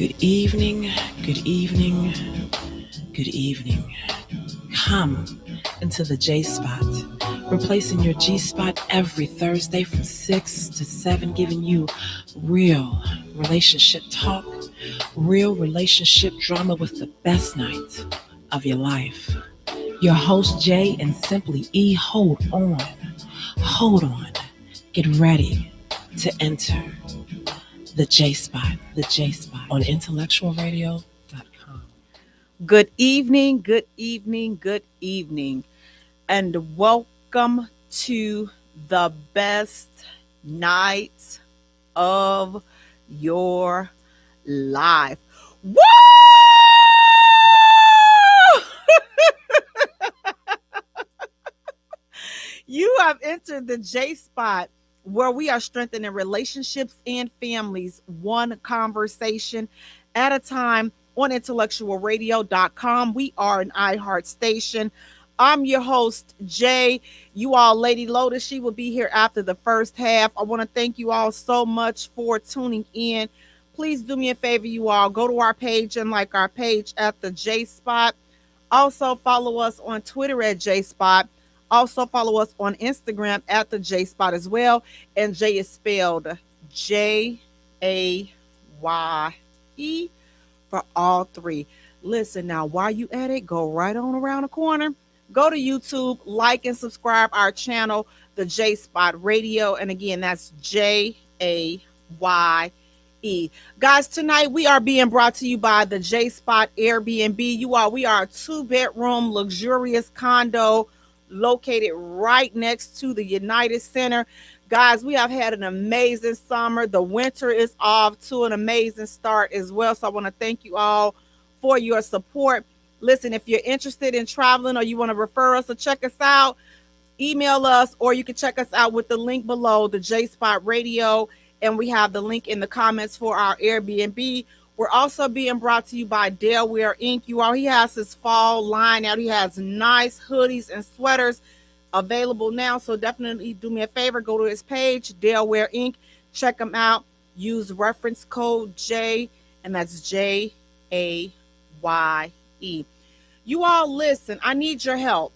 Good evening, good evening, good evening. Come into the J Spot, replacing your G Spot every Thursday from 6 to 7, giving you real relationship talk, real relationship drama with the best night of your life. Your host, Jay, and Simply E, hold on, get ready to enter the J Spot on IntellectualRadio.com. Good evening, good evening, good evening, and welcome to the best night of your life. Woo! You have entered the J Spot, where we are strengthening relationships and families one conversation at a time on IntellectualRadio.com. We are an iHeart station. I'm your host, Jay. You all, Lady Lotus, she will be here after the first half. I want to thank you all so much for tuning in. Please do me a favor, you all. Go to our page and like our page at the J Spot. Also, follow us on Twitter at J Spot. Also, follow us on Instagram at the J Spot as well. And Jay is spelled Jaye for all three. Listen, now, while you at it, go right on around the corner. Go to YouTube, like and subscribe our channel, the J Spot Radio. And again, that's Jaye. Guys, tonight we are being brought to you by the J Spot Airbnb. You all, we are a 2-bedroom luxurious condo located right next to the United Center. Guys, we have had an amazing summer. The winter is off to an amazing start as well. So I want to thank you all for your support. Listen, if you're interested in traveling or you want to refer us or check us out, email us, or you can check us out with the link below, the J Spot Radio. And we have the link in the comments for our Airbnb. We're also being brought to you by Delaware Inc. You all, he has his fall line out. He has nice hoodies and sweaters available now. So definitely do me a favor. Go to his page, Delaware Inc. Check him out. Use reference code J, and that's Jaye. You all, listen, I need your help.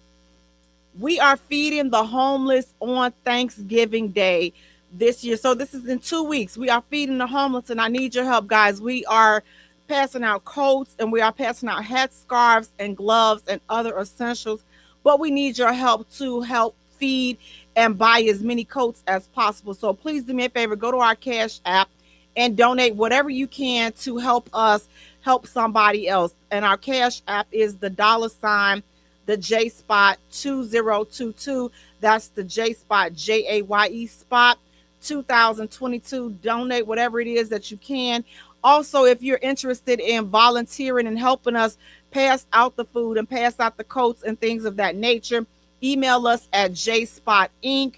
We are feeding the homeless on Thanksgiving Day this year. So this is in 2 weeks. We are feeding the homeless, and I need your help, guys. We are passing out coats, and we are passing out hats, scarves, and gloves and other essentials. But we need your help to help feed and buy as many coats as possible. So please do me a favor. Go to our Cash App and donate whatever you can to help us help somebody else. And our Cash App is the $ the J Spot 2022. That's the J Spot, Jaye Spot 2022. Donate whatever it is that you can. Also, if you're interested in volunteering and helping us pass out the food and pass out the coats and things of that nature, email us at JSpotInc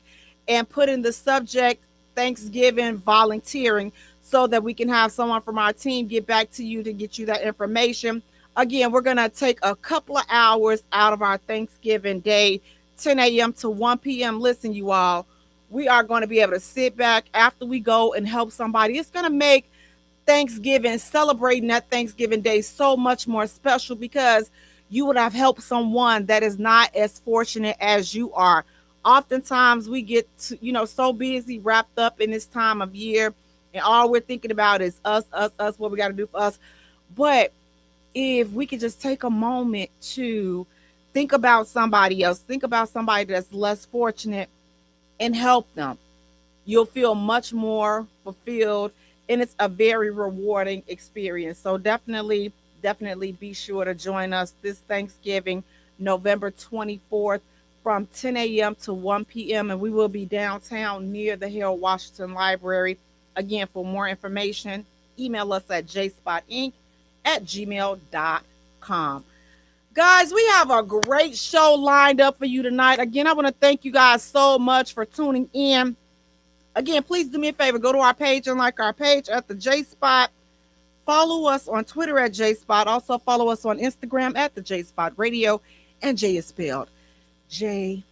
and put in the subject Thanksgiving volunteering, so that we can have someone from our team get back to you to get you that information. Again, we're going to take a couple of hours out of our Thanksgiving day, 10 a.m. to 1 p.m. Listen, you all, we are going to be able to sit back after we go and help somebody. It's going to make Thanksgiving, celebrating that Thanksgiving day, so much more special, because you would have helped someone that is not as fortunate as you are. Oftentimes we get so busy, wrapped up in this time of year, and all we're thinking about is us, what we got to do for us. But if we could just take a moment to think about somebody else, think about somebody that's less fortunate, and help them, you'll feel much more fulfilled, and it's a very rewarding experience. So definitely be sure to join us this Thanksgiving, November 24th, from 10 a.m. to 1 p.m. And we will be downtown near the Harold Washington Library. Again, for more information, email us at jspotinc@gmail.com. Guys, we have a great show lined up for you tonight. Again, I want to thank you guys so much for tuning in. Again, please do me a favor. Go to our page and like our page at the J Spot. Follow us on Twitter at J Spot. Also follow us on Instagram at the J Spot Radio. And Jay is spelled Jaye.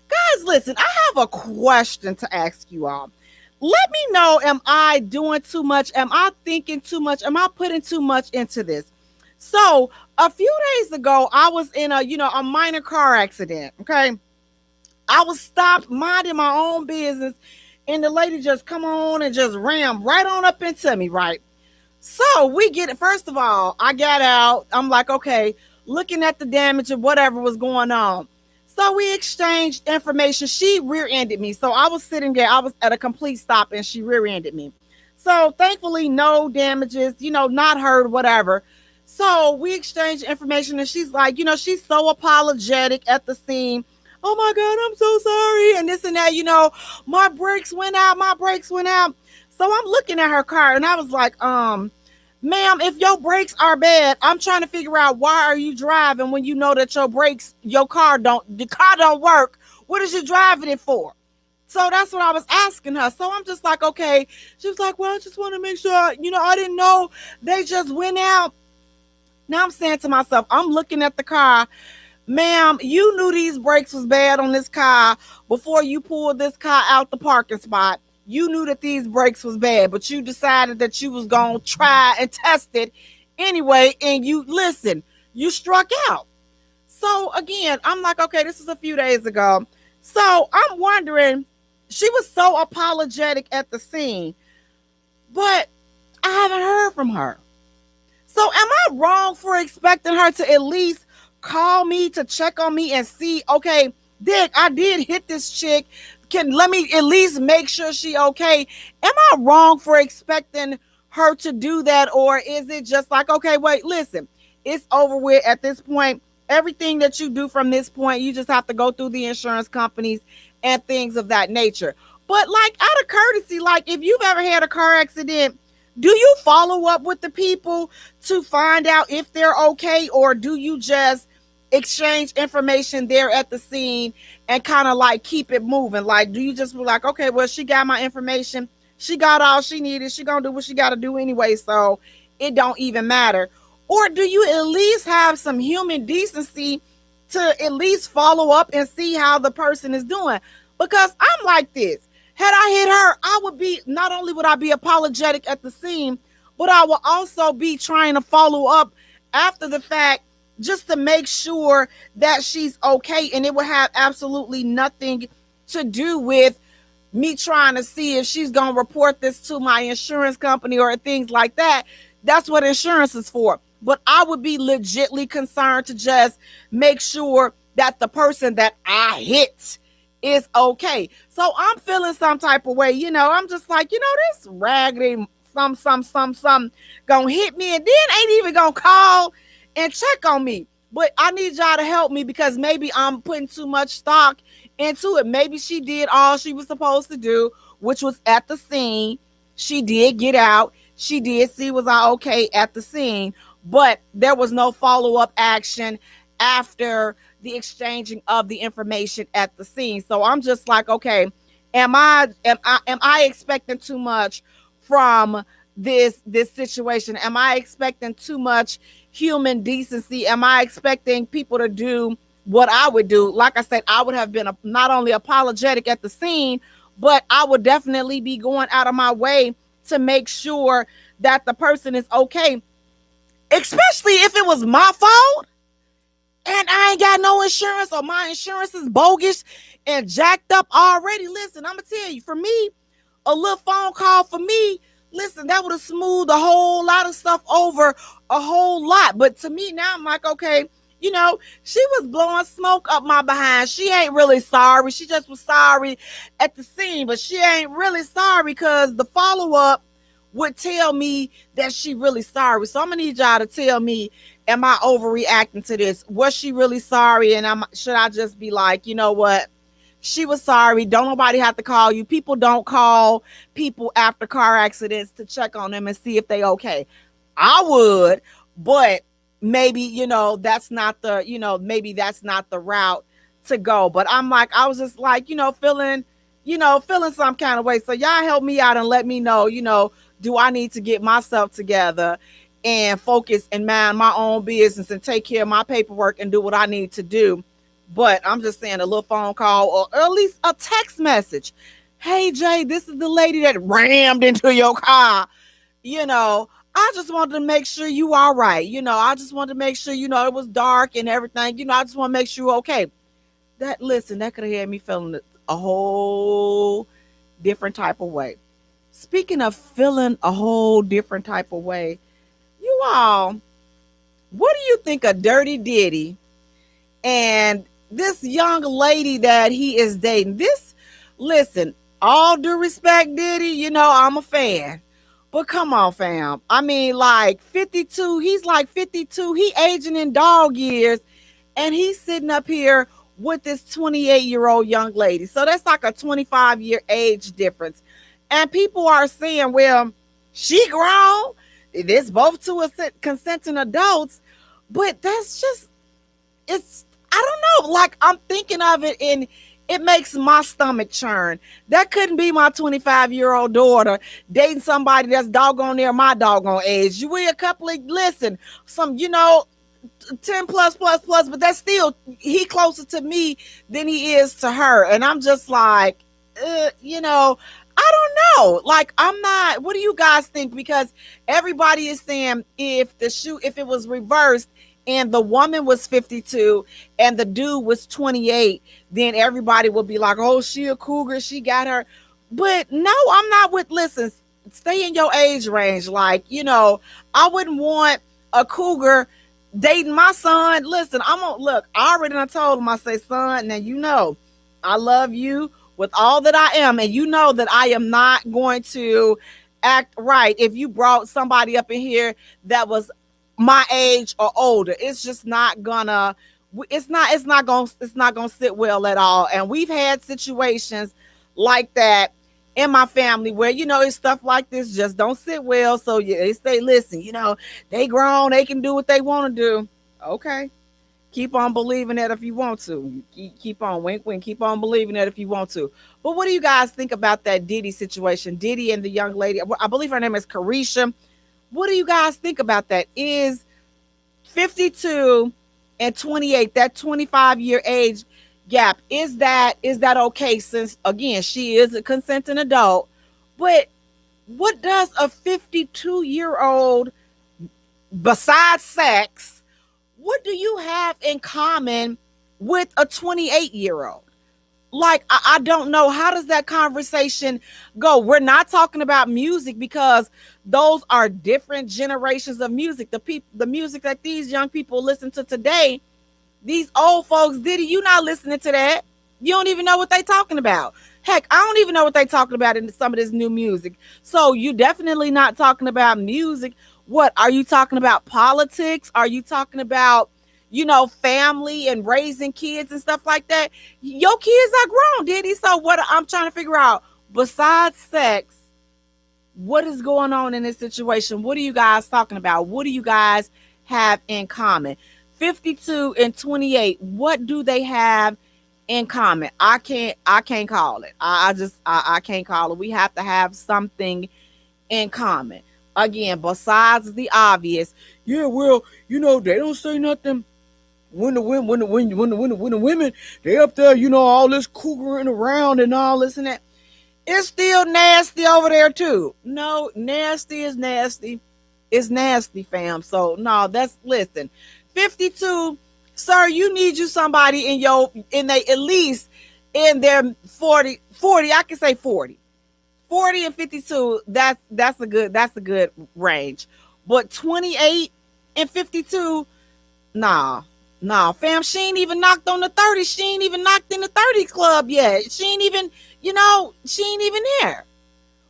Guys, listen, I have a question to ask you all. let me know, am I doing too much? Am I thinking too much? Am I putting too much into this? So a few days ago, I was in a minor car accident. Okay. I was stopped minding my own business, and the lady just come on and just rammed right on up into me, right? So we get it. First of all, I got out. I'm like, okay, looking at the damage and whatever was going on. So we exchanged information. She rear-ended me. So I was sitting there. I was at a complete stop and she rear-ended me. So thankfully, no damages, not hurt, whatever. So we exchanged information and she's like, she's so apologetic at the scene. Oh my God, I'm so sorry. And this and that, my brakes went out. My brakes went out. So I'm looking at her car and I was like, ma'am, if your brakes are bad, I'm trying to figure out why are you driving when you know that the car don't work. What is you driving it for? So that's what I was asking her. So I'm just like, okay. She was like, well, I just want to make sure, I didn't know they just went out. Now I'm saying to myself, I'm looking at the car. Ma'am, you knew these brakes was bad on this car before you pulled this car out the parking spot. You knew that these brakes was bad, but you decided that you was going to try and test it anyway. And you struck out. So again, I'm like, okay, this is a few days ago. So I'm wondering, she was so apologetic at the scene, but I haven't heard from her. So am I wrong for expecting her to at least call me to check on me and see, okay, Dick, I did hit this chick. Let me at least make sure she okay? Am I wrong for expecting her to do that? Or is it just like, okay, wait, listen, it's over with at this point. Everything that you do from this point, you just have to go through the insurance companies and things of that nature. But like out of courtesy, like if you've ever had a car accident, do you follow up with the people to find out if they're okay? Or do you just exchange information there at the scene and kind of like keep it moving? Like, do you just be like, okay, well, she got my information. She got all she needed. She gonna do what she got to do anyway. So it don't even matter. Or do you at least have some human decency to at least follow up and see how the person is doing? Because I'm like this. Had I hit her, I would be, not only would I be apologetic at the scene, but I will also be trying to follow up after the fact just to make sure that she's okay. And it would have absolutely nothing to do with me trying to see if she's going to report this to my insurance company or things like that. That's what insurance is for. But I would be legitly concerned to just make sure that the person that I hit is okay. So I'm feeling some type of way, I'm just like, this raggedy some gonna hit me and then ain't even gonna call and check on me. But I need y'all to help me because maybe I'm putting too much stock into it. Maybe she did all she was supposed to do, which was at the scene. She did get out. She did see was I okay at the scene, but there was no follow-up action after the exchanging of the information at the scene. So I'm just like, okay, am I expecting too much from this situation? Am I expecting too much human decency? Am I expecting people to do what I would do? Like I said, I would have been not only apologetic at the scene, but I would definitely be going out of my way to make sure that the person is okay, especially if it was my fault and I ain't got no insurance or my insurance is bogus and jacked up already. Listen, I'm going to tell you, for me, a little phone call for me, listen, that would have smoothed a whole lot of stuff over a whole lot. But to me now, I'm like, okay, she was blowing smoke up my behind. She ain't really sorry. She just was sorry at the scene, but she ain't really sorry because the follow-up would tell me that she really sorry. So I'm going to need y'all to tell me, am I overreacting to this? Was she really sorry? And should I just be like, you know what? She was sorry. Don't nobody have to call you. People don't call people after car accidents to check on them and see if they okay. I would, but maybe, that's not maybe that's not the route to go. But I'm like, I was just like, feeling some kind of way. So y'all help me out and let me know, do I need to get myself together and focus and mind my own business and take care of my paperwork and do what I need to do? But I'm just saying, a little phone call or at least a text message. Hey, Jay, this is the lady that rammed into your car. You know, I just wanted to make sure you all right. I just wanted to make sure, it was dark and everything. I just want to make sure you okay. Listen, that could have had me feeling a whole different type of way. Speaking of feeling a whole different type of way, you all, what do you think of Dirty Diddy and this young lady that he is dating? Listen, all due respect, Diddy, I'm a fan. But come on, fam. I mean, like 52, he's like 52. He aging in dog years, and he's sitting up here with this 28-year-old young lady. So that's like a 25-year age difference. And people are saying, well, she grown. It's both two consenting adults. But that's just, I don't know. Like, I'm thinking of it and it makes my stomach churn. That couldn't be my 25-year-old daughter dating somebody that's doggone near my doggone age. We a couple of, listen, some, 10 plus, but that's still, he closer to me than he is to her. And I'm just like, I don't know. Like, I'm not, what do you guys think? Because everybody is saying if it was reversed and the woman was 52 and the dude was 28, then everybody would be like, oh, she a cougar, she got her. But no, I'm not listen, stay in your age range. Like, I wouldn't want a cougar dating my son. Listen, look, I already done told him, I say, son, now I love you with all that I am, and you know that I am not going to act right if you brought somebody up in here that was my age or older. It's just not gonna sit well at all. And we've had situations like that in my family where it's stuff like this just don't sit well. So yeah, they say, listen, they grown, they can do what they want to do. Okay, keep on believing that if you want to. Keep on, wink wink, keep on believing that if you want to. But what do you guys think about that Diddy situation? Diddy and the young lady, I believe her name is Carisha. What do you guys think about that? Is 52 and 28, that 25-year age gap, is that okay? Since again, she is a consenting adult, but what does a 52-year-old, besides sex, what do you have in common with a 28-year-old? Like, I don't know. How does that conversation go? We're not talking about music because those are different generations of music. The music that these young people listen to today, these old folks, Diddy, you not listening to that. You don't even know what they talking about. Heck, I don't even know what they talking about in some of this new music. So you definitely not talking about music. What are you talking about? Politics? Are you talking about family and raising kids and stuff like that? Your kids are grown, Diddy. So what I'm trying to figure out, besides sex, what is going on in this situation? What are you guys talking about? What do you guys have in common? 52 and 28, what do they have in common? I can't call it. I can't call it. We have to have something in common. Again, besides the obvious, yeah, well, they don't say nothing. When the women, they up there, all this cougaring around and all this and that, it's still nasty over there too. No, nasty is nasty. It's nasty, fam. So no, listen, 52, sir, you need somebody at least in their 40, I can say 40 and 52. That's a good range. But 28 and 52, nah, fam, she ain't even knocked on the 30. She ain't even knocked in the 30 club yet. She ain't even, she ain't even there.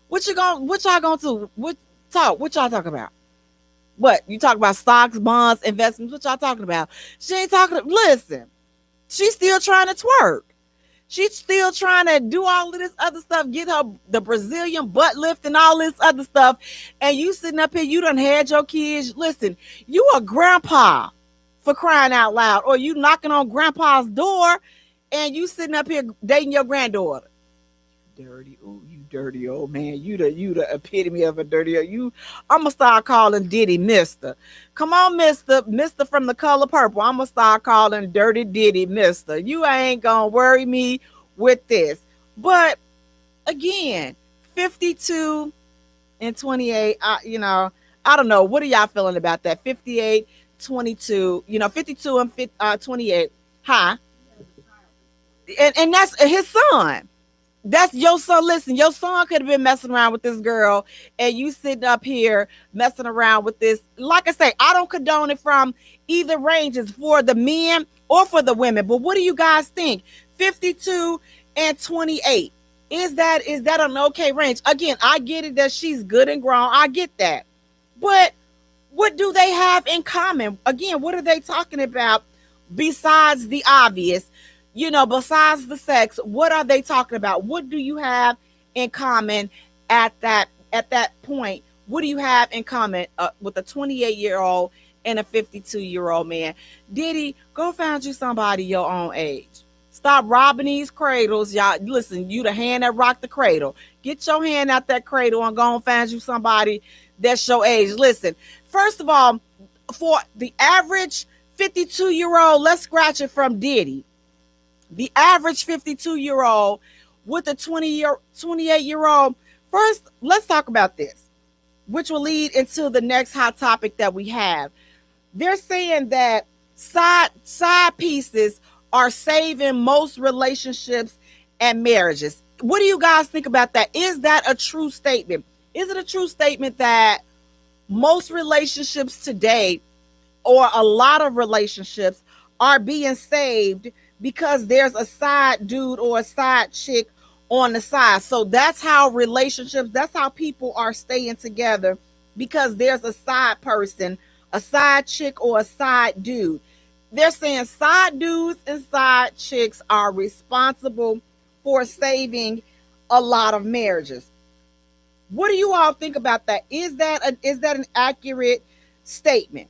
What y'all gonna do? What y'all talking about? What, you talk about stocks, bonds, investments? What y'all talking about? She ain't talking. Listen, she's still trying to twerk. She's still trying to do all of this other stuff, get her the Brazilian butt lift and all this other stuff. And you sitting up here, you done had your kids. Listen, you a grandpa, for crying out loud, or you knocking on grandpa's door and you sitting up here dating your granddaughter. Dirty, oh, you dirty old man. You the epitome of a dirty old. I'm gonna start calling Diddy Mister. Come on, Mister from The Color Purple. I'm gonna start calling Dirty Diddy Mister. You ain't gonna worry me with this. But again, 52 and 28. I don't know. What are y'all feeling about that? 58, 22. 52 and 28. Huh? And that's his son. That's your son. Listen, your son could have been messing around with this girl, and you sitting up here messing around with this. Like I say, I don't condone it from either ranges for the men or for the women. But what do you guys think? 52 and 28. Is that an okay range? Again, I get it that she's good and grown. I get that. But what do they have in common? Again, what are they talking about besides the obvious? Besides the sex, what are they talking about? What do you have in common at that point? What do you have in common with a 28-year-old and a 52-year-old man? Diddy, go find you somebody your own age. Stop robbing these cradles, y'all. Listen, you the hand that rocked the cradle. Get your hand out that cradle and go and find you somebody that's your age. Listen, first of all, for the average 52-year-old, let's scratch it from Diddy. The average 52-year-old with a 28-year-old. First, let's talk about this, which will lead into the next hot topic that we have. They're saying that side pieces are saving most relationships and marriages. What do you guys think about that? Is that a true statement? Is it a true statement that most relationships today, or a lot of relationships, are being saved because there's a side dude or a side chick on the side? So that's how relationships, that's how people are staying together, because there's a side person, a side chick, or a side dude. They're saying side dudes and side chicks are responsible for saving a lot of marriages. What do you all think about that? Is that an accurate statement?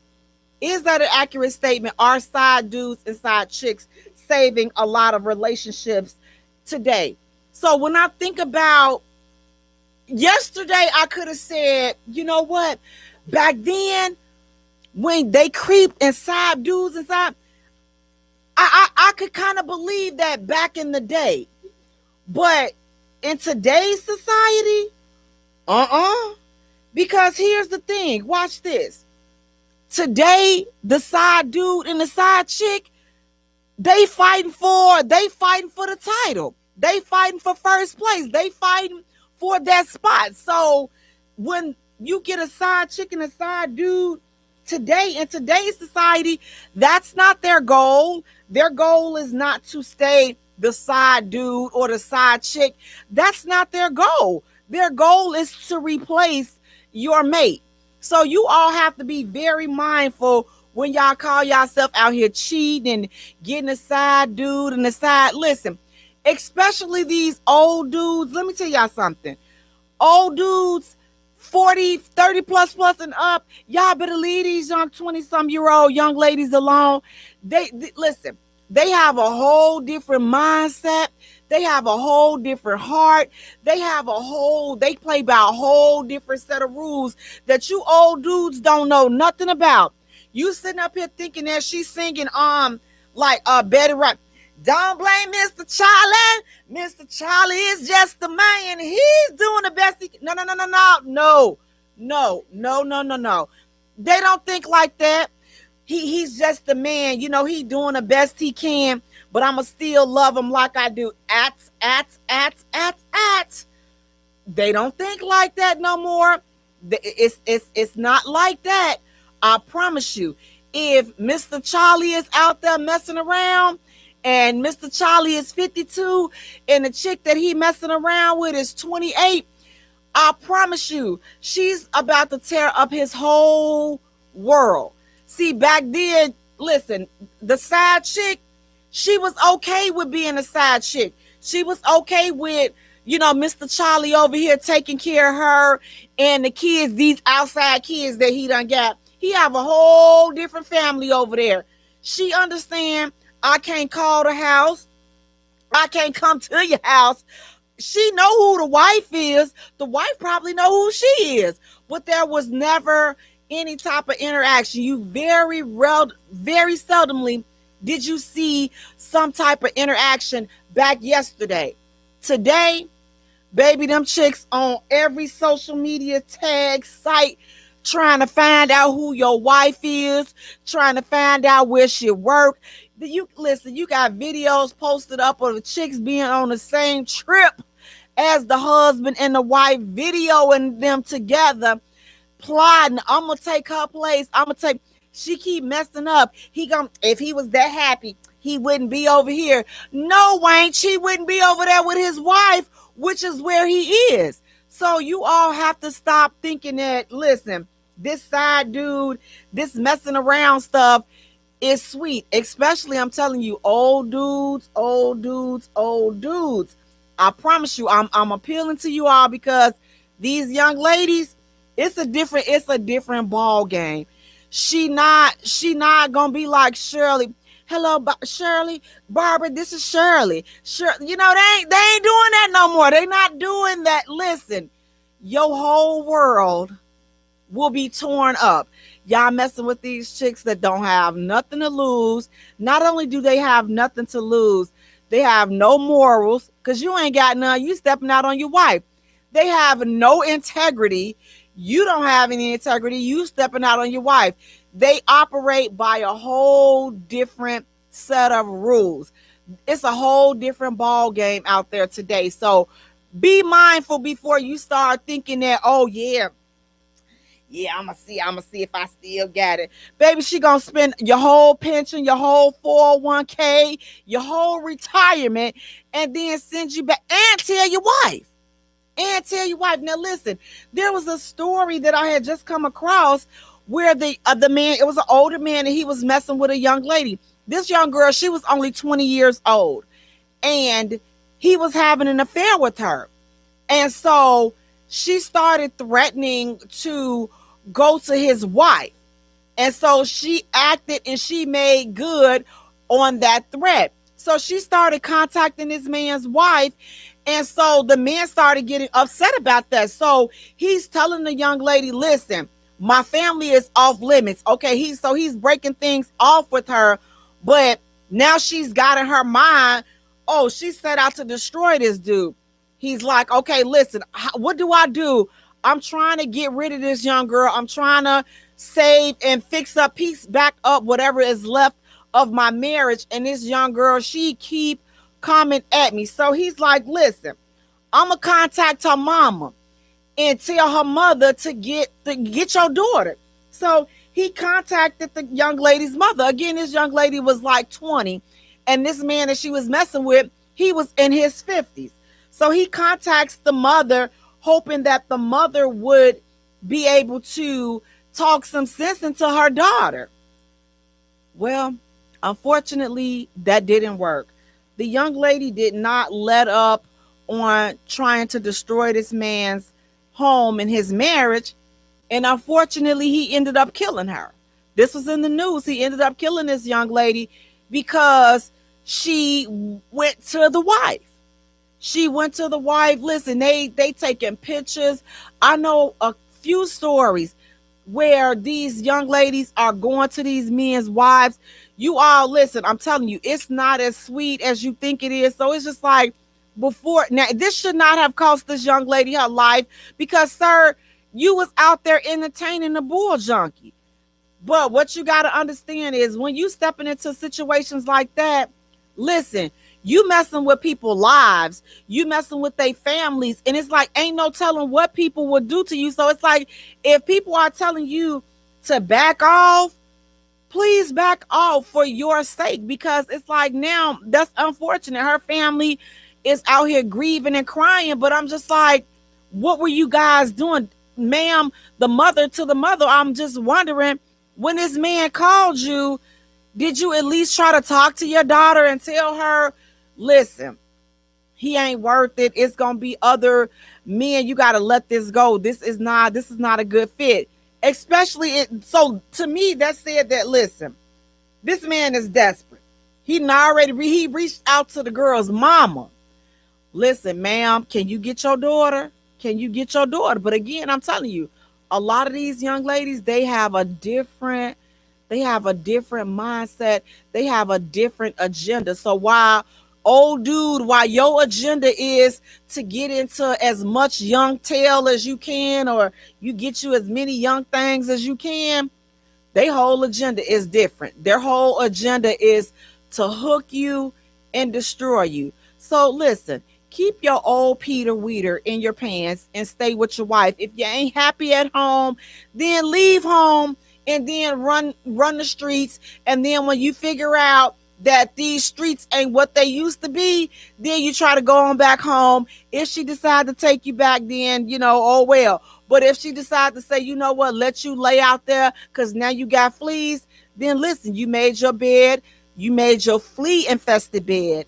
Is that an accurate statement? Are side dudes and side chicks saving a lot of relationships today? So when I think about yesterday, I could have said, you know what? Back then, when they creeped inside dudes inside, I could kind of believe that back in the day. But in today's society, because here's the thing. Watch this. Today, the side dude and the side chick, they fighting for the title. They fighting for first place. They fighting for that spot. So when you get a side chick and a side dude today, in today's society, that's not their goal. Their goal is not to stay the side dude or the side chick. That's not their goal. Their goal is to replace your mate. So you all have to be very mindful when y'all call yourself out here cheating and getting a side dude and a side. Listen, especially these old dudes. Let me tell y'all something. Old dudes, 40, 30 plus and up, y'all better leave these young 20-some-year-old young ladies alone. Listen, they have a whole different mindset. They have a whole different heart. They play by a whole different set of rules that you old dudes don't know nothing about. You sitting up here thinking that she's singing like Betty Wright. Don't blame Mr. Charlie. Mr. Charlie is just the man. He's doing the best he can. No. They don't think like that. He's just the man. He doing the best he can, but I'ma still love him like I do. They don't think like that no more. It's not like that. I promise you. If Mr. Charlie is out there messing around, and Mr. Charlie is 52, and the chick that he messing around with is 28, I promise you, she's about to tear up his whole world. See, back then, listen, the side chick, she was okay with being a side chick. She was okay with, Mr. Charlie over here taking care of her and the kids, these outside kids that he done got. He have a whole different family over there. She understand, I can't call the house. I can't come to your house. She know who the wife is. The wife probably know who she is. But there was never any type of interaction. You very seldomly did you see some type of interaction back yesterday. Today, Baby, them chicks on every social media tag site trying to find out who your wife is, trying to find out where she work. You listen, you got videos posted up of the chicks being on the same trip as the husband and the wife, videoing them together, plotting. I'm gonna take her place. I'm gonna take. She keep messing up. If he was that happy, he wouldn't be over here. No, Wayne, she wouldn't be over there with his wife, which is where he is. So you all have to stop thinking that. Listen, this side dude, this messing around stuff is sweet. Especially, I'm telling you, old dudes, old dudes, old dudes. I promise you, I'm appealing to you all because these young ladies, it's a different ball game. She not gonna be like Shirley. Hello, Shirley, Barbara. This is Shirley. You know they ain't doing that no more. They not doing that. Listen, your whole world will be torn up. Y'all messing with these chicks that don't have nothing to lose. Not only do they have nothing to lose, they have no morals because you ain't got none. You stepping out on your wife. They have no integrity. You don't have any integrity. You stepping out on your wife. They operate by a whole different set of rules. It's a whole different ball game out there today. So be mindful before you start thinking that, oh yeah, I'm gonna see if I still got it. Baby, she gonna spend your whole pension, your whole 401k, your whole retirement, and then send you back and tell your wife. And tell your wife. Now listen, there was a story that I had just come across where the man, it was an older man, and he was messing with a young lady. This young girl, she was only 20 years old, and he was having an affair with her. And so she started threatening to go to his wife. And so she acted and she made good on that threat. So she started contacting this man's wife. And so the man started getting upset about that. So he's telling the young lady, listen, my family is off limits. Okay, he's breaking things off with her, but now she's got in her mind, oh, she set out to destroy this dude. He's like, okay, listen, what do I do? I'm trying to get rid of this young girl. I'm trying to save and fix up, piece back up whatever is left of my marriage. And this young girl, she keep coming at me. So he's like, listen, I'm gonna contact her mama and tell her mother to get your daughter. So he contacted the young lady's mother. Again, this young lady was like 20, and this man that she was messing with, he was in his 50s. So he contacts the mother, hoping that the mother would be able to talk some sense into her daughter. Well, unfortunately, that didn't work. The young lady did not let up on trying to destroy this man's home and his marriage. And unfortunately, he ended up killing her. This was in the news. He ended up killing this young lady because she went to the wife. She went to the wife. Listen, they taking pictures. I know a few stories where these young ladies are going to these men's wives. You all listen, I'm telling you, it's not as sweet as you think it is. So it's just like before. Now, this should not have cost this young lady her life because, sir, you was out there entertaining the bull junkie. But what you got to understand is when you stepping into situations like that, listen, you messing with people's lives, you messing with their families, and it's like ain't no telling what people will do to you. So it's like if people are telling you to back off, please back off for your sake, because it's like now that's unfortunate. Her family is out here grieving and crying, but I'm just like, what were you guys doing? Ma'am, the mother to the mother, I'm just wondering, when this man called you, did you at least try to talk to your daughter and tell her, listen, he ain't worth it. It's gonna be other men. You gotta let this go. This is not a good fit. Especially it. So to me, that said that, listen, this man is desperate. He reached out to the girl's mama. Listen, ma'am, can you get your daughter? Can you get your daughter? But again, I'm telling you, a lot of these young ladies, they have a different mindset. They have a different agenda. So while old dude, while your agenda is to get into as much young tail as you can, or you get you as many young things as you can, their whole agenda is different. Their whole agenda is to hook you and destroy you. So listen, keep your old Peter Weeder in your pants and stay with your wife. If you ain't happy at home, then leave home and then run the streets. And then when you figure out that these streets ain't what they used to be, then you try to go on back home. If she decide to take you back, then oh well. But if she decide to say, you know what, let you lay out there because now you got fleas, then listen, you made your bed, you made your flea infested bed,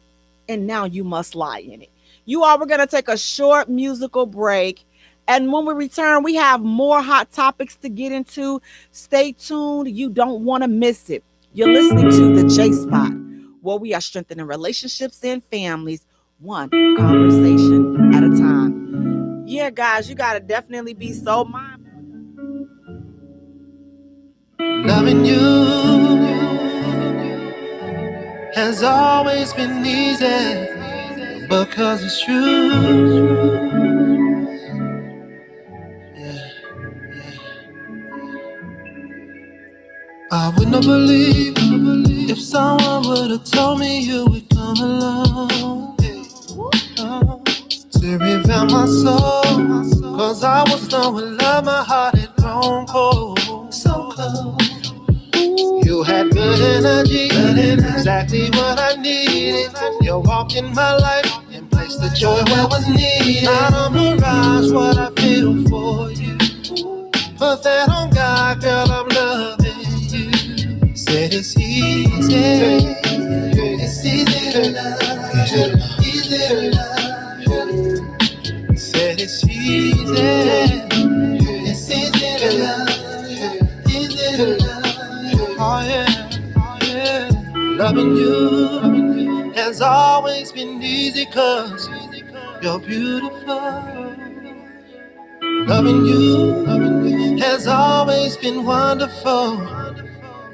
and now you must lie in it. You all, we're going to take a short musical break. And when we return, we have more hot topics to get into. Stay tuned. You don't want to miss it. You're listening to the J Spot, where we are strengthening relationships and families, one conversation at a time. Yeah, guys, you got to definitely be so mindful. Loving you has always been easy because it's true. Yeah. I would not believe if someone would have told me you would come along to reveal my soul. Cause I was done with love, my heart had grown cold. So cold. You had good energy, exactly what I needed. You walked in my life and placed the joy where was needed. Not a mirage, what I feel for you. Put that on God, girl, I'm loving you. Said it's easy, it's easy to love, easy to love. Said it's easy, it's easy to love, easy to love. Oh yeah. Loving you has always been easy cause you're beautiful. Loving you has always been wonderful,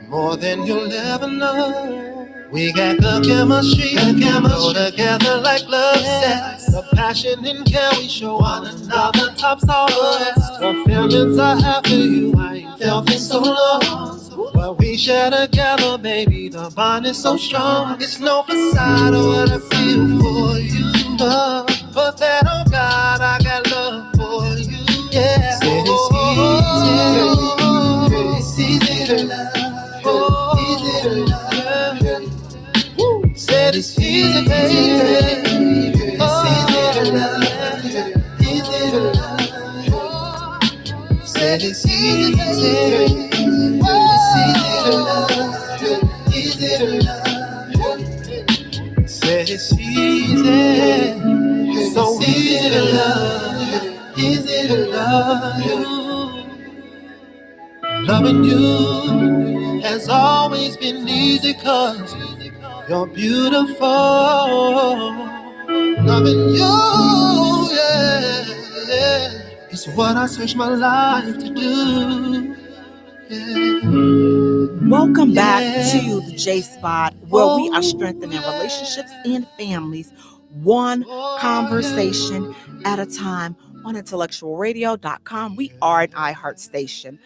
more than you'll ever know. We got good chemistry, go together like love sex. The passion and care we show one another tops all the rest. The feelings I have for you, I ain't felt in so long. What we share together, baby, the bond is so strong. It's no facade of what I feel for you. Put that on God, I got love for you. Yeah, said it's easy to love, easy to love. Said it's easy, baby. It's easy to love, easy to love. Said it's easy, it's easy to love, easy to love. Said it's easy, so easy to love, easy to love you. Loving you has always been easy cause you're beautiful. Loving you, yeah, is what I search my life to do. Yeah. Welcome back to the J Spot, where we are strengthening relationships and families, one conversation at a time on IntellectualRadio.com. We are an iHeart station.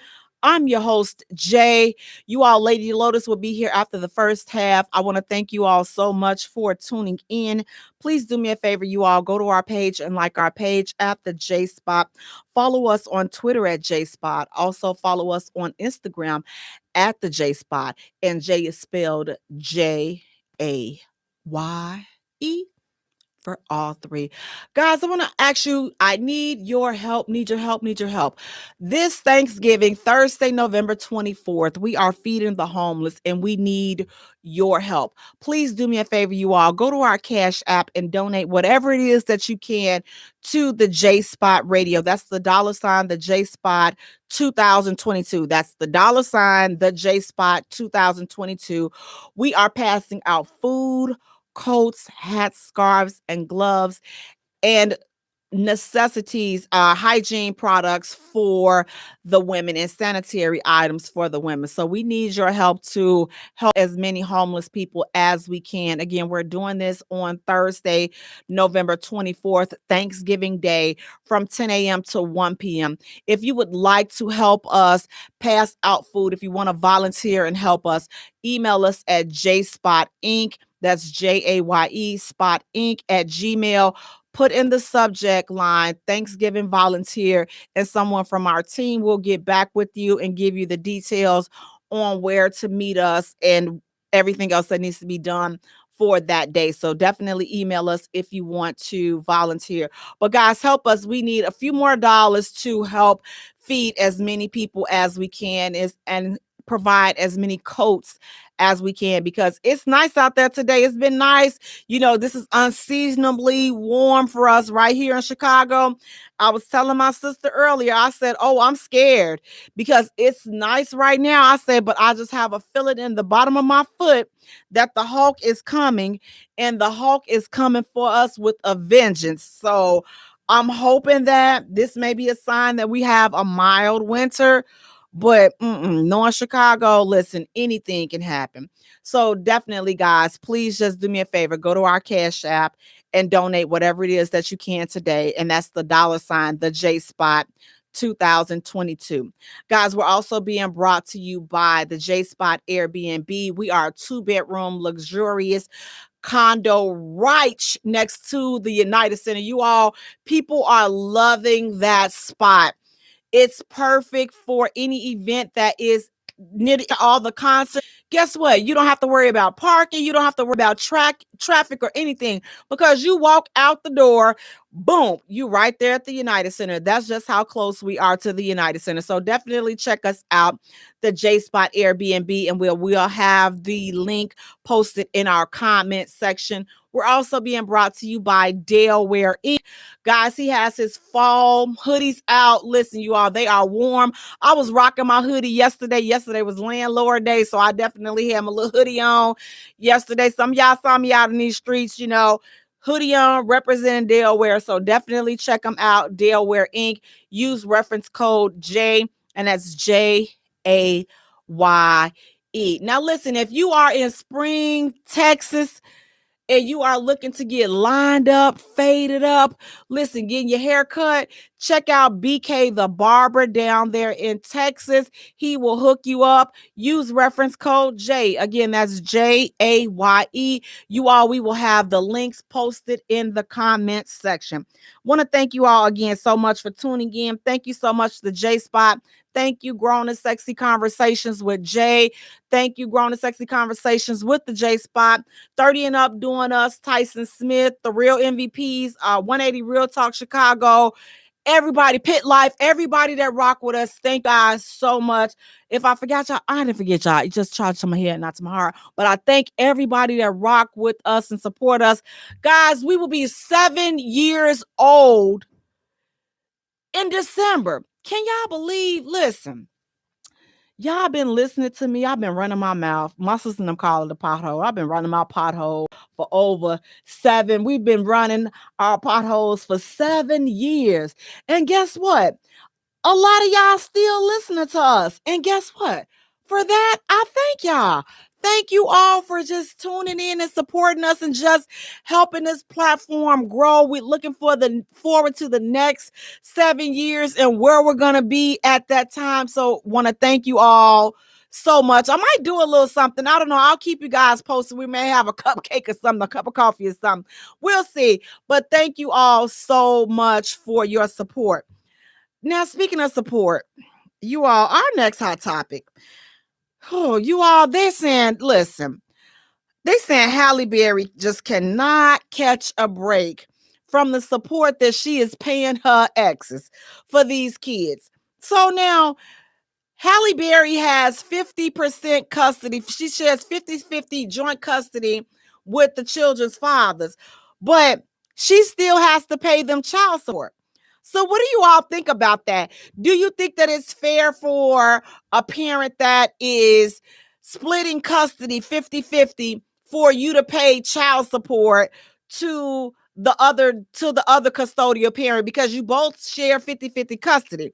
I'm your host, Jay. You all, Lady Lotus, will be here after the first half. I want to thank you all so much for tuning in. Please do me a favor, you all. Go to our page and like our page at the J Spot. Follow us on Twitter at J Spot. Also follow us on Instagram at the J Spot. And Jay is spelled Jaye for all three. Guys, I want to ask you, I need your help, need your help, need your help. This Thanksgiving, Thursday, November 24th, we are feeding the homeless and we need your help. Please do me a favor, you all. Go to our Cash App and donate whatever it is that you can to the J Spot Radio. That's the $, the J Spot 2022. That's the $, the J Spot 2022. We are passing out food, coats, hats, scarves, and gloves. And necessities, hygiene products for the women and sanitary items for the women. So we need your help to help as many homeless people as we can. Again, we're doing this on Thursday, November 24th, Thanksgiving Day, from 10 a.m. to 1 p.m. If you would like to help us pass out food, if you want to volunteer and help us, email us at jspot.inc. That's JAYE Spot Inc. at Gmail. Put in the subject line Thanksgiving volunteer, and someone from our team will get back with you and give you the details on where to meet us and everything else that needs to be done for that day. So definitely email us if you want to volunteer. But guys, help us. We need a few more dollars to help feed as many people as we can and provide as many coats as we can, because it's nice out there today. It's been nice. This is unseasonably warm for us right here in Chicago. I was telling my sister earlier, I said, oh, I'm scared because it's nice right now. I said, but I just have a feeling in the bottom of my foot that the Hulk is coming, and the Hulk is coming for us with a vengeance. So I'm hoping that this may be a sign that we have a mild winter. But knowing Chicago, listen, anything can happen. So definitely, guys, please just do me a favor. Go to our Cash App and donate whatever it is that you can today. And that's the $ the J Spot 2022. Guys, we're also being brought to you by the J Spot Airbnb. We are a 2-bedroom, luxurious condo right next to the United Center. People are loving that spot. It's perfect for any event that is near all the concerts. Guess what? You don't have to worry about parking. You don't have to worry about traffic or anything, because you walk out the door, boom, you right there at the United Center. That's just how close we are to the United Center. So definitely check us out, the J Spot Airbnb, and we'll have the link posted in our comment section. We're also being brought to you by Delaware Inc. Guys, he has his fall hoodies out. Listen, you all, they are warm. I was rocking my hoodie yesterday. Yesterday was Landlord Day, so I definitely had my little hoodie on yesterday. Some of y'all saw me out in these streets, hoodie on, representing Delaware. So definitely check them out, Delaware Inc. Use reference code J, and that's JAYE. Now listen, if you are in Spring, Texas, and you are looking to get lined up, faded up, listen, getting your hair cut, check out BK the Barber down there in Texas. He will hook you up. Use reference code J. Again, that's JAYE. We will have the links posted in the comments section. Want to thank you all again so much for tuning in. Thank you so much to the J Spot. Thank you, Grown and Sexy Conversations with Jay. Thank you, Grown and Sexy Conversations with the J Spot. 30 and Up doing us, Tyson Smith, the Real MVPs, 180 Real Talk Chicago, everybody, Pit Life, everybody that rock with us. Thank you guys so much. If I forgot y'all, I didn't forget y'all. It just charged to my head, not to my heart. But I thank everybody that rock with us and support us. Guys, we will be 7 years old in December. Can y'all believe? Listen, y'all been listening to me. I've been running my mouth. My sister and them call it a pothole. I've been running my pothole for over 7. We've been running our potholes for 7 years. And guess what? A lot of y'all still listening to us. And guess what? For that, I thank y'all. Thank you all for just tuning in and supporting us and just helping this platform grow. We're looking forward to the next 7 years and where we're going to be at that time. So want to thank you all so much. I might do a little something. I don't know. I'll keep you guys posted. We may have a cupcake or something, a cup of coffee or something. We'll see. But thank you all so much for your support. Now, speaking of support, you all, our next hot topic. Oh, you all, they're saying Halle Berry just cannot catch a break from the support that she is paying her exes for these kids. So now Halle Berry has 50% custody. She shares 50-50 joint custody with the children's fathers, but she still has to pay them child support. So what do you all think about that? Do you think that it's fair for a parent that is splitting custody 50-50 for you to pay child support to the other custodial parent because you both share 50-50 custody.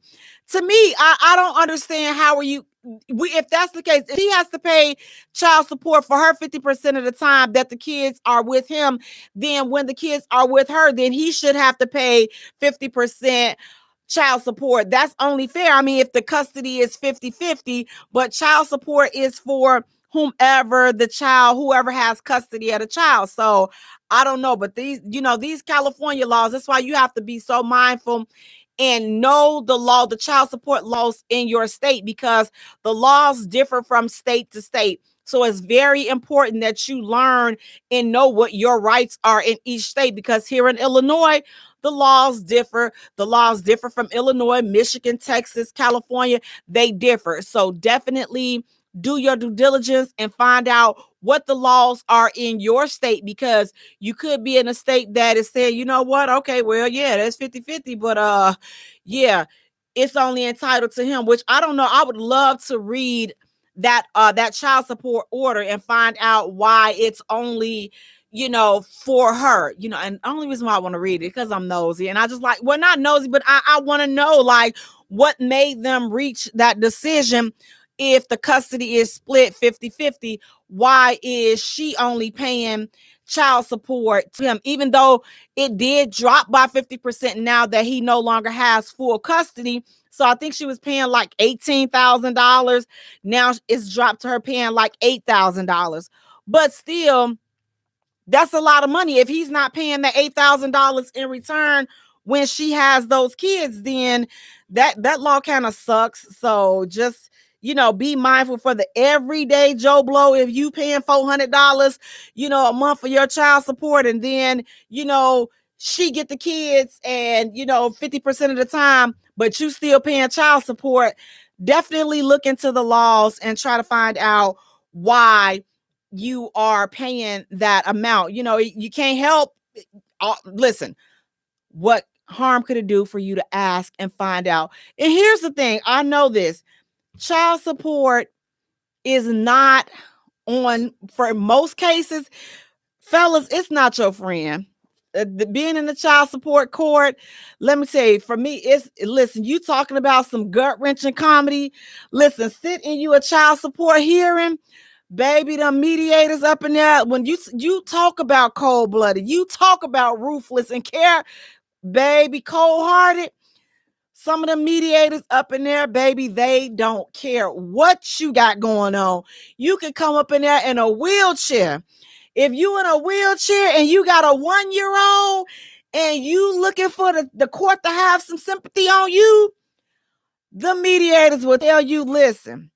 To me, I don't understand how are you if that's the case, if he has to pay child support for her 50% of the time that the kids are with him, then when the kids are with her, then he should have to pay 50% child support. That's only fair. I mean, if the custody is 50-50, but child support is for whoever has custody of the child. So I don't know, but these California laws, that's why you have to be so mindful and know the child support laws in your state, because the laws differ from state to state. So it's very important that you learn and know what your rights are in each state, because here in Illinois, the laws differ. The laws differ from Illinois, Michigan, Texas, California. They differ. So definitely do your due diligence and find out what the laws are in your state, because you could be in a state that is saying, you know what, okay, well, yeah, that's 50-50, but yeah, it's only entitled to him, which I don't know. I would love to read that child support order and find out why it's only for her, and the only reason why I want to read it because I'm nosy, and I just like, well, not nosy, but I want to know like what made them reach that decision. If the custody is split 50-50, why is she only paying child support to him, even though it did drop by 50% now that he no longer has full custody? So I think she was paying like $18,000. Now it's dropped to her paying like $8,000. But still, that's a lot of money. If he's not paying that $8,000 in return when she has those kids, then that law kind of sucks. So just, be mindful for the everyday Joe Blow. If you paying $400, a month for your child support, and then, she get the kids and, 50% of the time, but you still paying child support, definitely look into the laws and try to find out why you are paying that amount. You can't help. Listen, what harm could it do for you to ask and find out? And here's the thing. I know this. Child support is not for most cases, fellas, it's not your friend. Being in the child support court, let me tell you, for me, listen, you talking about some gut-wrenching comedy. Listen, sit in you a child support hearing, baby, the mediators up in there, when you talk about cold-blooded, you talk about ruthless and care, baby, cold-hearted, some of the mediators up in there, baby, they don't care what you got going on. You can come up in there in a wheelchair. If you in a wheelchair and you got a 1-year-old and you looking for the court to have some sympathy on you, the mediators will tell you, listen,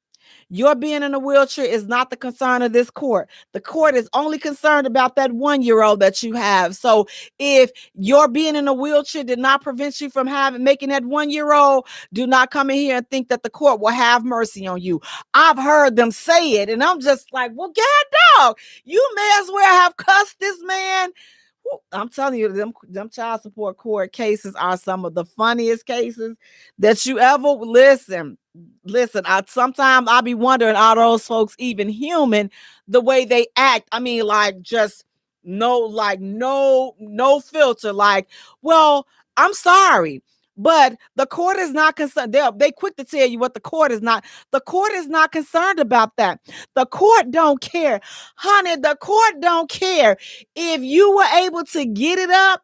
your being in a wheelchair is not the concern of this court. The court is only concerned about that 1-year-old that you have. So if your being in a wheelchair did not prevent you from making that 1-year-old, do not come in here and think that the court will have mercy on you. I've heard them say it, and I'm just like, well, God dog, you may as well have cussed this man. I'm telling you, them child support court cases are some of the funniest cases that you ever listen. Sometimes I'll be wondering, are those folks even human the way they act? I mean, like, just no filter. Like, well, I'm sorry, but the court is not concerned. They quick to tell you what the court is not. The court is not concerned about that. The court don't care, honey. The court don't care if you were able to get it up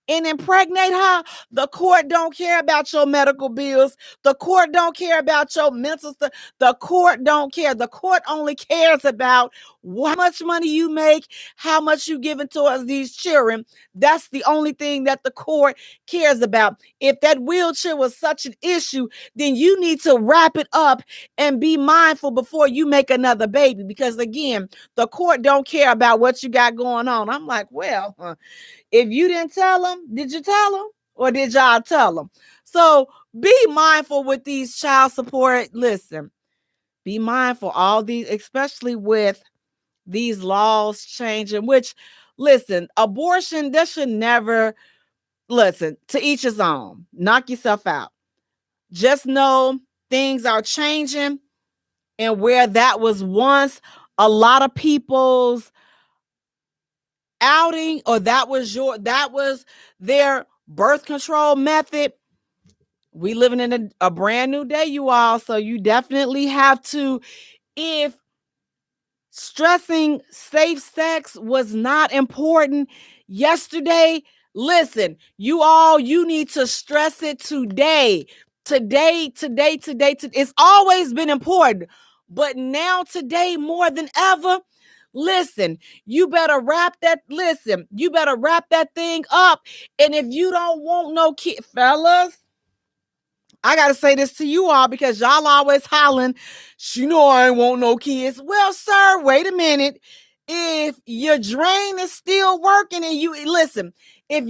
and impregnate her. The court don't care about your medical bills. The court don't care about your mental stuff. The court don't care. The court only cares about how much money you make, how much you giving towards these children. That's the only thing that the court cares about. If that wheelchair was such an issue, then you need to wrap it up and be mindful before you make another baby, because again, the court don't care about what you got going on. I'm like, well, if you didn't tell them, did you tell them? Or did y'all tell them? So be mindful with these child support. Listen, be mindful. All these, especially with these laws changing, which, listen, abortion, that should never, listen, to each his own. Knock yourself out. Just know things are changing, and where that was once a lot of people's outing, or that was their birth control method, we living in a brand new day, you all. So you definitely have to, if stressing safe sex was not important yesterday, listen, you need to stress it today. Today. It's always been important, but now today more than ever, listen, you better wrap that thing up. And if you don't want no kid, fellas, I got to say this to you all, because y'all always hollering, I ain't want no kids. Well, sir, wait a minute. If your drain is still working and if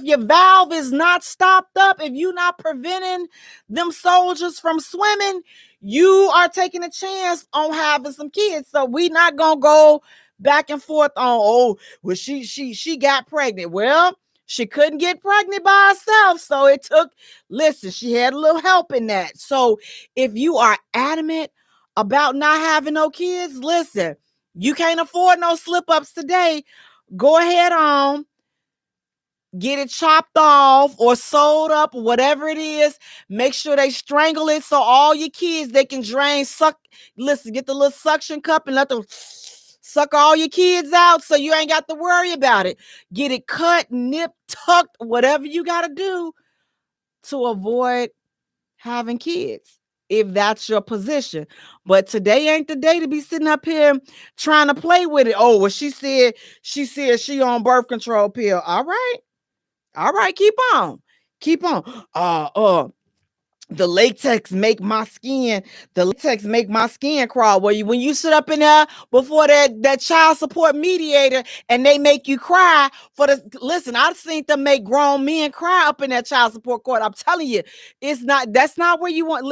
your valve is not stopped up, if you're not preventing them soldiers from swimming, you are taking a chance on having some kids. So we not going to go back and forth on, she got pregnant. Well, she couldn't get pregnant by herself. So she had a little help in that. So if you are adamant about not having no kids, listen, you can't afford no slip-ups today. Go ahead on, get it chopped off or sewed up, or whatever it is. Make sure they strangle it so all your kids, they can get the little suction cup and let them suck all your kids out, so you ain't got to worry about it. Get it cut, nipped, tucked, whatever you got to do to avoid having kids, if that's your position. But today ain't the day to be sitting up here trying to play with it. Oh, well, she said she on birth control pill. All right, keep on. The latex make my skin crawl. When you sit up in there before that child support mediator and they make you cry listen, I've seen them make grown men cry up in that child support court. I'm telling you, that's not where you want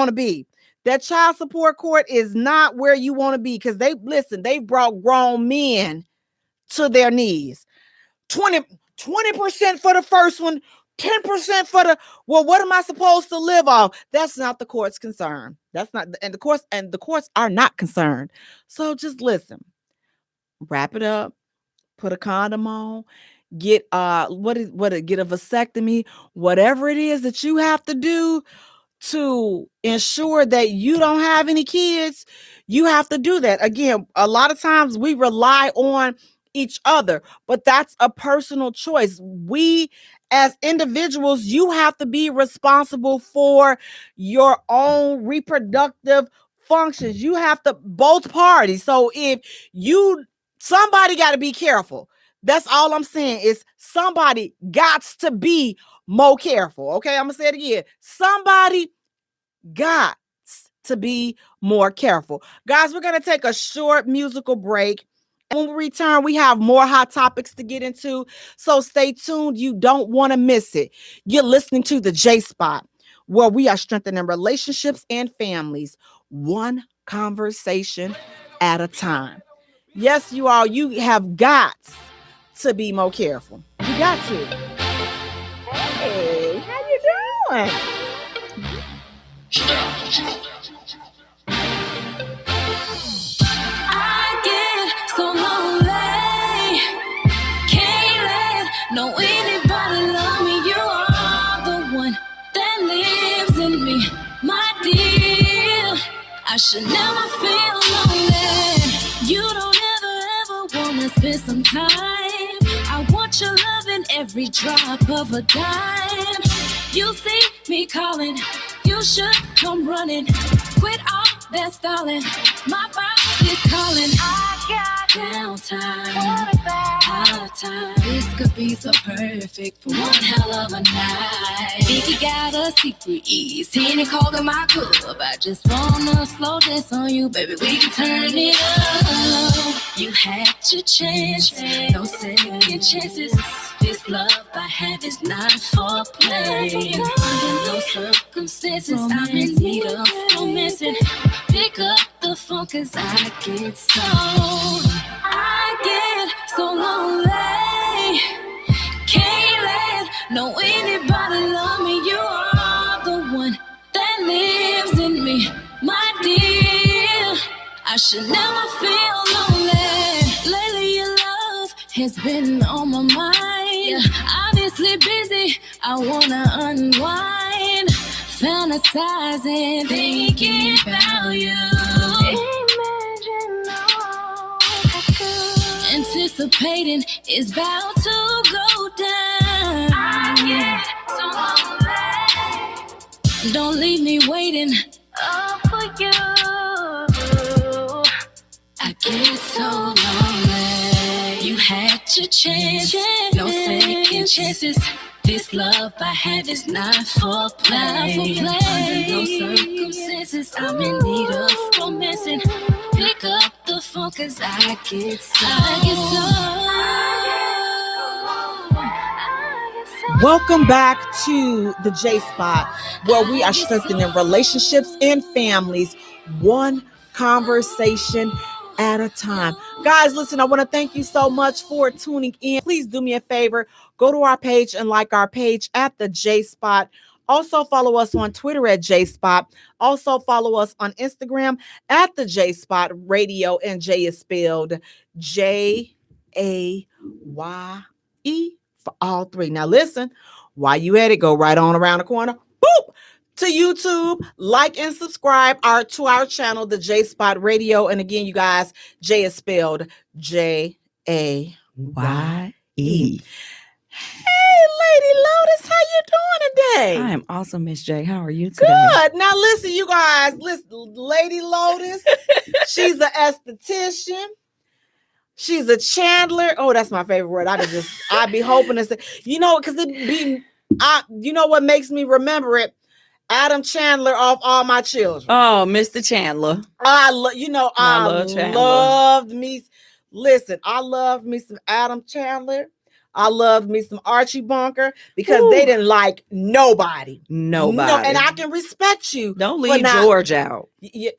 to be. That child support court is not where you want to be, because they brought grown men to their knees. 20% for the first one, 10% for what am I supposed to live off? That's not the court's concern. That's not, and the courts are not concerned. So just listen, wrap it up, put a condom on, get get a vasectomy, whatever it is that you have to do to ensure that you don't have any kids. You have to do that. Again, a lot of times we rely on each other, but that's a personal choice. We as individuals, you have to be responsible for your own reproductive functions. You have to, both parties. So somebody got to be careful. That's all I'm saying, is somebody got to be more careful. Okay, I'm gonna say it again. Somebody got to be more careful. Guys, we're gonna take a short musical break. When we return, we have more hot topics to get into, so stay tuned. You don't want to miss it. You're listening to the J Spot, where we are strengthening relationships and families, one conversation at a time. Yes, you have got to be more careful. You got to. Hey, how you doing? No anybody love me, you are the one that lives in me, my dear. I should never feel lonely. You don't ever wanna spend some time. I want your love in every drop of a dime. You see me calling, you should come running. Quit all that stalling, my body's calling. I got downtime, out of time. This could be so perfect for one hell of a night. Biggie got a secret ease, Henny calling my cup. I just wanna slow this on you, baby, we can turn it up. You had your chance, no second chances. This love I have is not for play. Under no circumstances, I'm in need of romancing. Pick up the phone, cause I get so lonely. Can't let no anybody love me. You are the one that lives in me, my dear. I should never feel lonely. Lately you has been on my mind. Obviously busy, I wanna unwind, fantasizing, thinking about you. Imagine all I could. Anticipating is about to go down. I get so lonely. Don't leave me waiting for you. I get so lonely. You had your chance, no second chances. This love I have is not for play. Under no circumstances, I'm in need of romancing. Pick up the phone 'cause I get so. Welcome back to the J Spot, where we are strengthening relationships and families, one conversation at a time. Guys, listen, I want to thank you so much for tuning in. Please do me a favor. Go to our page and like our page at the J Spot. Also follow us on Twitter at J Spot. Also follow us on Instagram at the J Spot Radio, and Jay is spelled Jaye for all three. Now listen, while you at it, go right on around the corner, boop, to YouTube, like and subscribe to our channel, the J Spot Radio. And again, you guys, Jay is spelled Jaye. Hey, Lady Lotus, how you doing today? I am awesome, Miss J. How are you today? Good. Now listen, you guys, listen, Lady Lotus, she's an esthetician. She's a chandler. Oh, that's my favorite word. I be hoping to say, because you know what makes me remember it? Adam Chandler off All My Children. Oh, Mr. Chandler. I loved me. Listen, I loved me some Adam Chandler. I loved me some Archie Bunker because they didn't like nobody. No, and I can respect you. Don't leave George out. Yeah.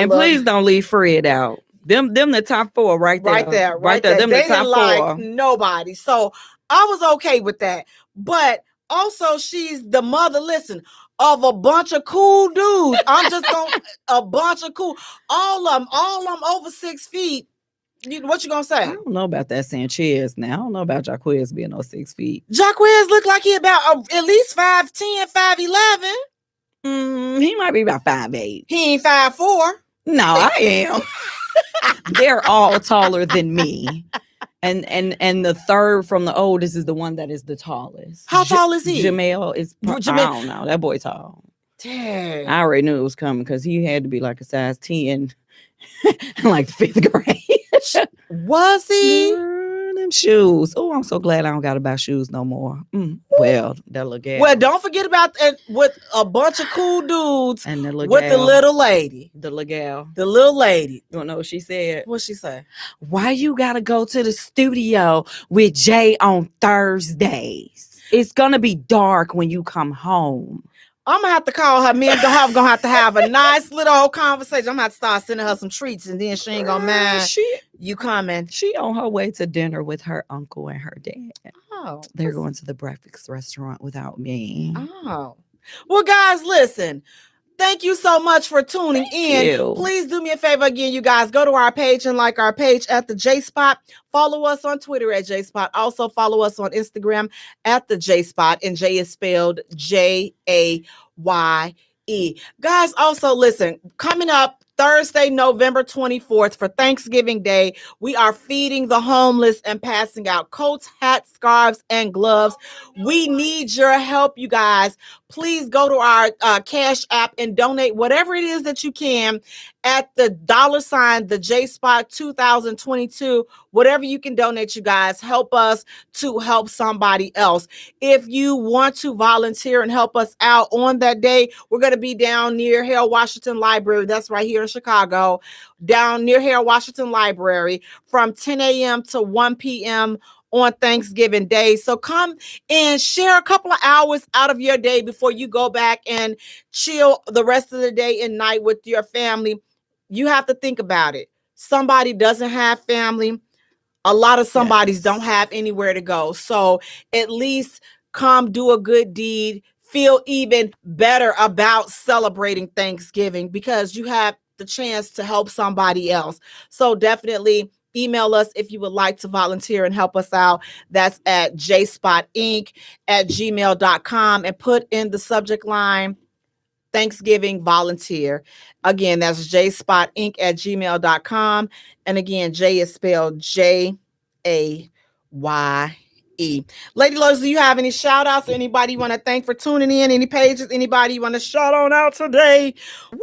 Please don't leave Fred out. Them the top four right there. Right there. Them they the top didn't four. Like nobody. So I was okay with that. But also she's the mother, listen, of a bunch of cool dudes. I'm just going a bunch of cool. All of them over 6 feet. What you gonna say? I don't know about that Sanchez now. I don't know about Jaquez being on 6 feet. Jaquez look like he about at least 5'10", 5'11". He might be about 5'8". He ain't 5'4". No, I am. They're all taller than me. And the third from the oldest is the one that is the tallest. How tall is he? Jamel is, I don't know. That boy tall. Dang. I already knew it was coming because he had to be like a size 10 in like the 5th grade. Was he? Them shoes. Oh, I'm so glad I don't got to buy shoes no more. Well, that little gal. Well, don't forget about that with a bunch of cool dudes and the little with gal. the little lady. The little gal. The little lady. You don't know what she said? What'd she say? Why you got to go to the studio with Jay on Thursdays? It's going to be dark when you come home. I'm gonna have to call her. Me and her gonna have to have a nice little old conversation. I'm gonna have to start sending her some treats, and then she ain't gonna mind you coming. She on her way to dinner with her uncle and her dad. Oh, they're going to the breakfast restaurant without me. Oh, well, guys, listen. Thank you so much for tuning in. Please do me a favor again, you guys. Go to our page and like our page at the J Spot. Follow us on Twitter at J Spot. Also follow us on Instagram at the J Spot. And Jay is spelled Jaye. Guys, also listen, coming up Thursday, November 24th for Thanksgiving Day, we are feeding the homeless and passing out coats, hats, scarves, and gloves. We need your help, you guys. Please go to our Cash App and donate whatever it is that you can at the $, the J Spot 2022. Whatever you can donate, you guys, help us to help somebody else. If you want to volunteer and help us out on that day, we're going to be down near Harold Washington Library. That's right here in Chicago, down near Harold Washington Library from 10 a.m. to 1 p.m. on Thanksgiving Day. So come and share a couple of hours out of your day before you go back and chill the rest of the day and night with your family. You have to think about it. Somebody doesn't have family. A lot of somebodies don't have anywhere to go. So at least come do a good deed. Feel even better about celebrating Thanksgiving because you have the chance to help somebody else. So definitely email us if you would like to volunteer and help us out. That's at jspotinc@gmail.com and put in the subject line Thanksgiving volunteer. Again, that's jspotinc@gmail.com. And again, Jay is spelled Jaye. Lady Lotus, do you have any shout outs? Anybody you want to thank for tuning in? Any pages? Anybody you want to shout on out today? Woo!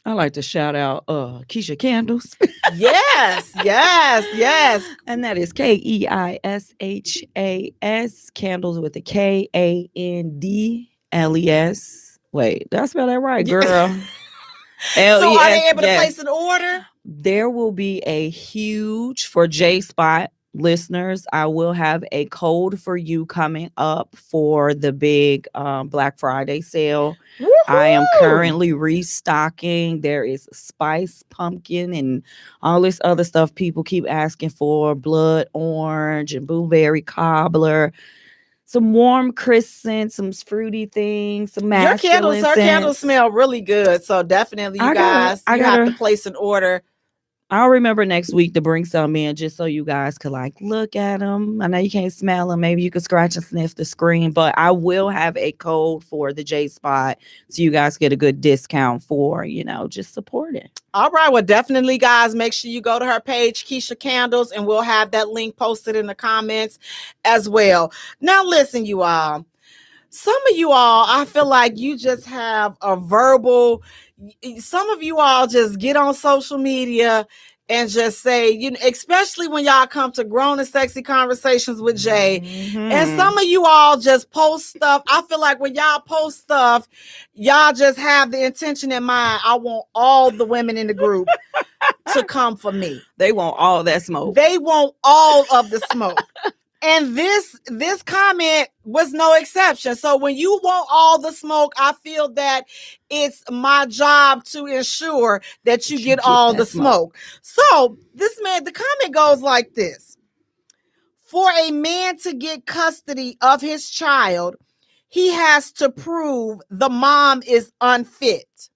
I like to shout out Keisha Candles. Yes. And that is KEISHAS, candles with a KANDLES. Wait, did I spell that right, girl? So are they able to place an order? There will be a huge, for J-Spot listeners, I will have a code for you coming up for the big Black Friday sale. Woo-hoo! I am currently restocking. There is spice pumpkin and all this other stuff people keep asking for, blood orange and blueberry cobbler, some warm crisp scents, some fruity things, some masculine her candles smell really good. So definitely you guys have to place an order. I'll remember next week to bring some in just so you guys could like look at them. I know you can't smell them. Maybe you could scratch and sniff the screen, but I will have a code for the J-Spot so you guys get a good discount for, just support it. All right. Well, definitely, guys, make sure you go to her page, Keisha Candles, and we'll have that link posted in the comments as well. Now, listen, you all. Some of you all, I feel like you just have a verbal. Some of you all just get on social media and just say, especially when y'all come to Grown and Sexy Conversations with Jay. Mm-hmm. And some of you all just post stuff. I feel like when y'all post stuff, y'all just have the intention in mind. I want all the women in the group to come for me. They want all that smoke. They want all of the smoke. And this comment was no exception. So when you want all the smoke, I feel that it's my job to ensure that you get all the smoke. So the comment goes like this. For a man to get custody of his child, he has to prove the mom is unfit.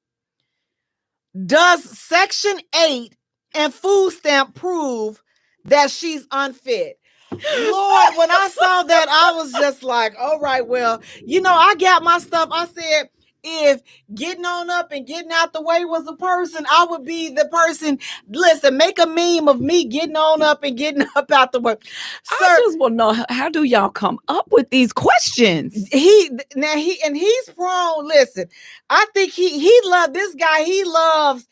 Does Section 8 and food stamp prove that she's unfit? Lord, when I saw that, I was just like, all right, well, I got my stuff. I said, if getting on up and getting out the way was a person, I would be the person. Listen, make a meme of me getting on up and getting up out the way. Sir, I just want to know, how do y'all come up with these questions? He's prone. Listen, I think he loved this guy. He loves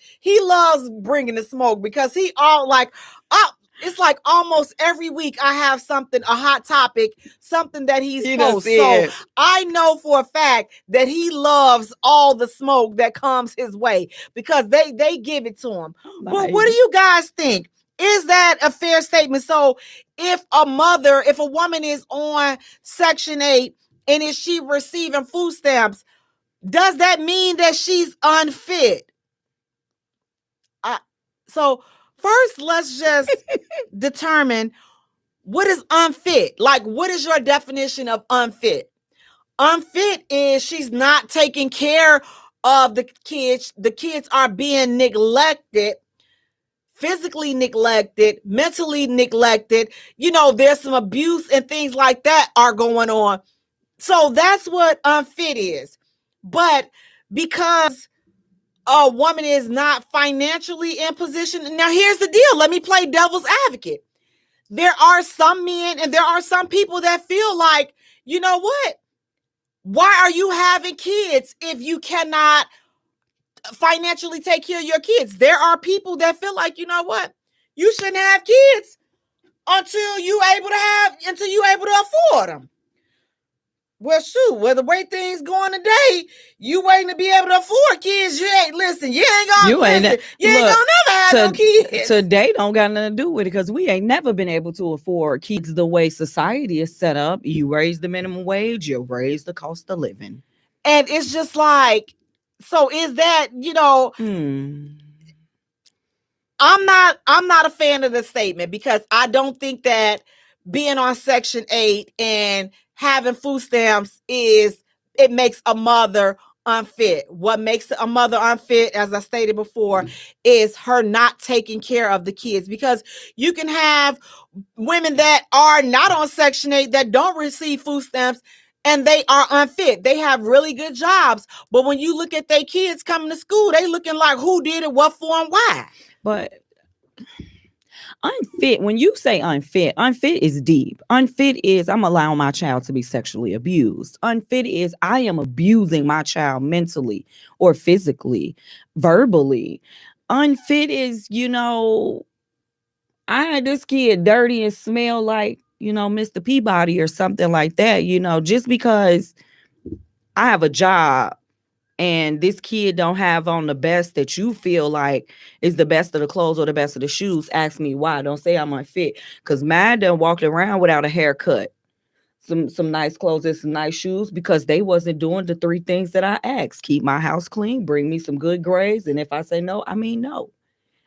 bringing the smoke because it's like almost every week I have something, a hot topic, something that he's post. So I know for a fact that he loves all the smoke that comes his way because they give it to him. Nice. But what do you guys think? Is that a fair statement? So if a woman is on Section 8 and is she receiving food stamps, does that mean that she's unfit? So first, let's just determine what is unfit. Like, what is your definition of unfit? Unfit is she's not taking care of the kids. The kids are being neglected, physically neglected, mentally neglected. There's some abuse and things like that are going on. So that's what unfit is. But because a woman is not financially in position. Now, here's the deal. Let me play devil's advocate. There are some men and there are some people that feel like, you know what? Why are you having kids if you cannot financially take care of your kids? There are people that feel like, you know what? You shouldn't have kids until you're able to afford them. Well, shoot, the way things going today, you waiting to be able to afford kids. You ain't gonna never have no kids. Today don't got nothing to do with it because we ain't never been able to afford kids the way society is set up. You raise the minimum wage, you raise the cost of living. And it's just like, so is that, I'm not a fan of the statement because I don't think that being on Section 8 and having food stamps it makes a mother unfit. What makes a mother unfit, as I stated before, is her not taking care of the kids. Because you can have women that are not on Section 8 that don't receive food stamps, and they are unfit. They have really good jobs, but when you look at their kids coming to school, they looking like who did it, what for, and why. But unfit, when you say unfit is deep. Unfit is I'm allowing my child to be sexually abused. Unfit is I am abusing my child mentally or physically, verbally. Unfit is, I had this kid dirty and smell like, Mr. Peabody or something like that, just because I have a job and this kid don't have on the best that you feel like is the best of the clothes or the best of the shoes. Ask me why. Don't say I'm unfit. Because mine done walked around without a haircut, some nice clothes and some nice shoes because they wasn't doing the 3 things that I asked. Keep my house clean, bring me some good grades. And if I say no, I mean no.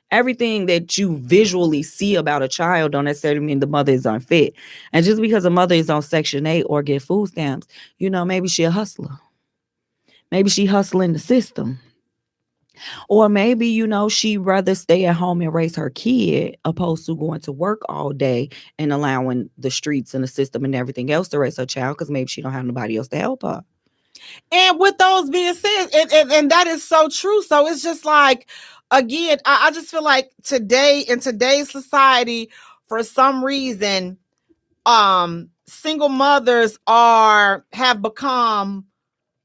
Everything that you visually see about a child don't necessarily mean the mother is unfit. And just because a mother is on Section 8 or get food stamps, maybe she a hustler. Maybe she hustling the system. Or maybe, she'd rather stay at home and raise her kid opposed to going to work all day and allowing the streets and the system and everything else to raise her child because maybe she don't have nobody else to help her. And with those being said, and that is so true. So it's just like, again, I just feel like today, in today's society, for some reason, single mothers have become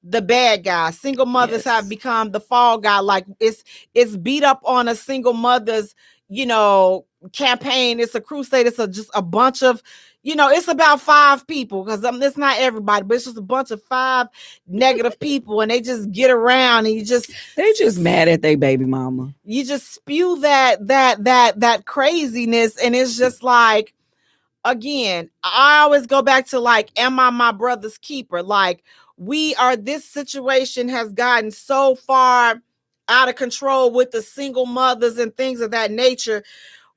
the bad guy. Single mothers have become the fall guy. Like it's beat up on a single mother's, campaign. It's a crusade. It's just a bunch of, it's about 5 people because it's not everybody, but it's just a bunch of 5 negative people, and they just get around and they just mad at their baby mama. You just spew that craziness, and it's just like, again, I always go back to like, am I my brother's keeper? Like, this situation has gotten so far out of control with the single mothers and things of that nature.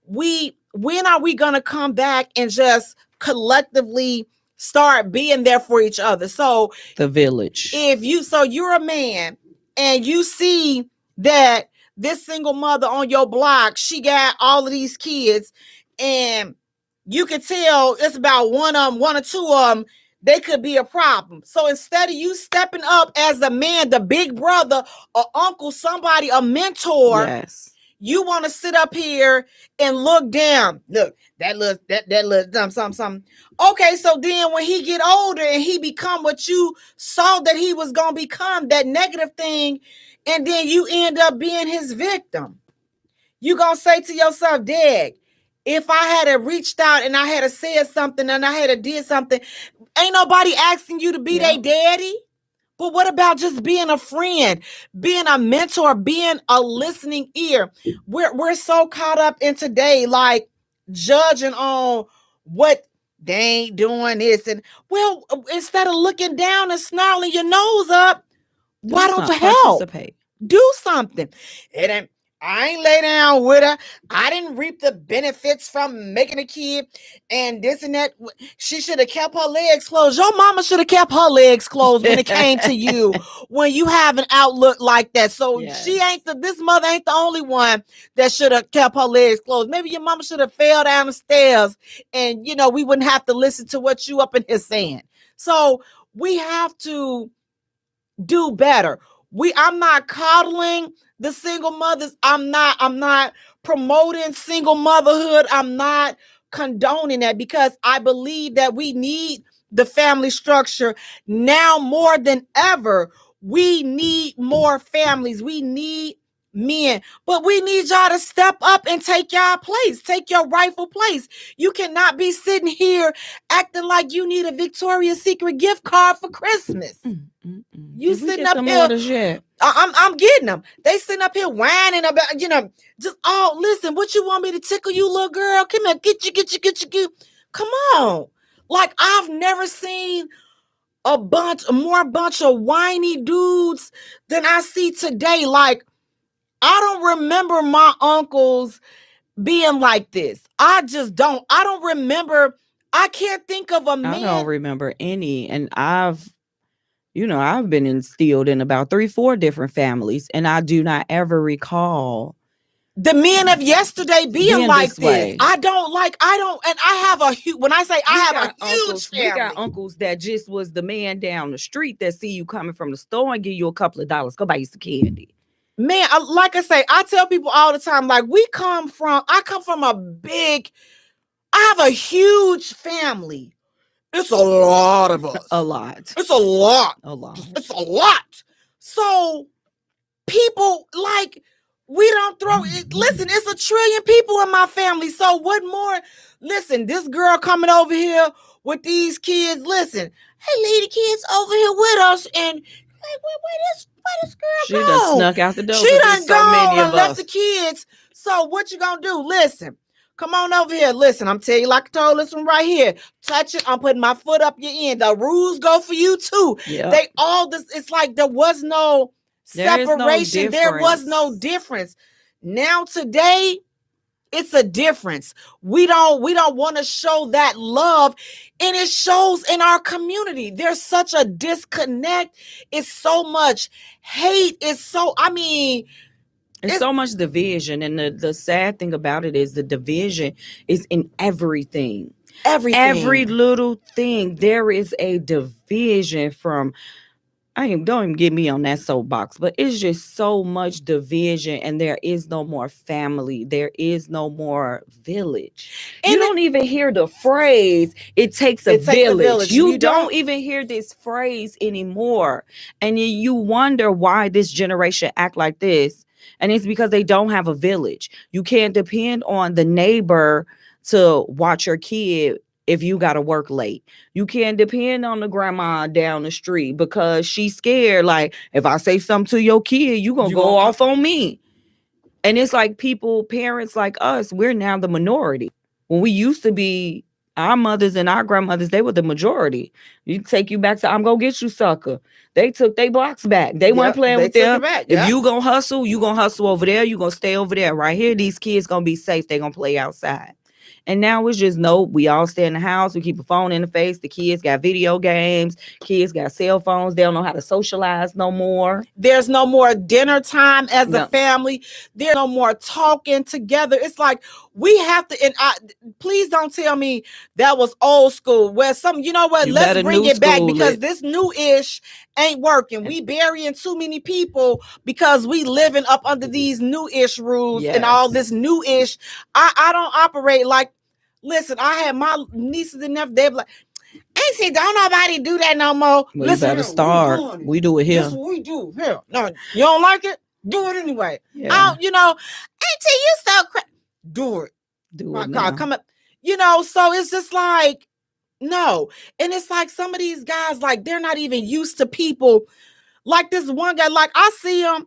When are we going to come back and just collectively start being there for each other? So the village, you're a man and you see that this single mother on your block, she got all of these kids, and you can tell it's about one or 2 of them, they could be a problem. So instead of you stepping up as a man, the big brother, or uncle, somebody, a mentor, yes, you want to sit up here and look down. Look, that little something. Okay, so then when he get older and he become what you saw that he was gonna become, that negative thing, and then you end up being his victim, you gonna say to yourself, Dad, if I had reached out and I had said something and I had did something, ain't nobody asking you to be their daddy. But what about just being a friend, being a mentor, being a listening ear? We're so caught up in today, like judging on what they ain't doing this. And well, instead of looking down and snarling your nose up, why don't you help? Participate. Do something. I ain't lay down with her. I didn't reap the benefits from making a kid and this and that. She should have kept her legs closed. Your mama should have kept her legs closed when it came to you, when you have an outlook like that. So this mother ain't the only one that should have kept her legs closed. Maybe your mama should have fell down the stairs and, we wouldn't have to listen to what you up in here saying. So we have to do better. I'm not coddling the single mothers. I'm not promoting single motherhood. I'm not condoning that, because I believe that we need the family structure now more than ever. We need more families. We need men, but we need y'all to step up and take y'all place, take your rightful place. You cannot be sitting here acting like you need a Victoria's Secret gift card for Christmas. You sitting up here. I'm getting them. They sitting up here whining about, listen, what you want me to tickle you, little girl? Come here, get you. Come on. Like, I've never seen a bunch of whiny dudes than I see today. Like, I don't remember my uncles being like this. I just don't. I don't remember. I can't think of a man. I don't remember any. And I've I've been instilled in about 3-4 different families, and I do not ever recall the men of yesterday being like this way. I don't, and I have a huge, when I say I have a huge uncles, family. We got uncles that just was the man down the street that see you coming from the store and give you a couple of dollars. Go buy you some candy. Man, like I say, I tell people all the time, like I come from I have a huge family. It's a lot of us. A lot. It's a lot. A lot. It's a lot. So people, like, we don't throw it. Listen, it's 1 trillion people in my family. So what more? Listen, this girl coming over here with these kids. Listen, hey, lady, kids over here with us, and like, where this girl She go? done snuck out the door. She done gone and left us. the kids. So what you gonna do? Listen, come on over here. Listen, I'm telling you, like I told this one right here. Touch it. I'm putting my foot up your end. The rules go for you too. Yep. They all this. It's like there was no separation. There was no difference. Now today, it's a difference. We don't want to show that love, and it shows in our community. There's such a disconnect. It's so much hate. It's so much division, and the sad thing about it is the division is in everything. Every little thing. There is a division from. Don't even get me on that soapbox, but it's just so much division, and there is no more family. There is no more village. And you don't even hear the phrase, it takes a village. You don't even hear this phrase anymore. And you wonder why this generation act like this. And it's because they don't have a village. You can't depend on the neighbor to watch your kid if you got to work late. You can't depend on the grandma down the street because she's scared. Like, if I say something to your kid, you going to go off on me. And it's like parents like us, we're now the minority. When we used to be, our mothers and our grandmothers, they were the majority. You take you back to, I'm going to get you, sucker. They took their blocks back. They weren't playing with them. If you going to hustle over there. You going to stay over there. Right here, these kids going to be safe. They going to play outside. And now it's just, nope, we all stay in the house. We keep a phone in the face. The kids got video games. Kids got cell phones. They don't know how to socialize no more. There's no more dinner time as a family. There's no more talking together. It's like we have to, and please don't tell me that was old school. Where you know what, let's bring it back because this new-ish ain't working. We burying too many people because we living up under these new-ish rules and all this new-ish. I don't operate like, listen, I had my nieces and nephews, they be like, Auntie, don't nobody do that no more. Well, listen, you better start. We do it here. This is what we do here. No, you don't like it? Do it anyway. Yeah. Auntie, you so do it. Do it. God, come up. So it's just like, no. And it's like some of these guys, like, they're not even used to people. Like this one guy, like, I see him,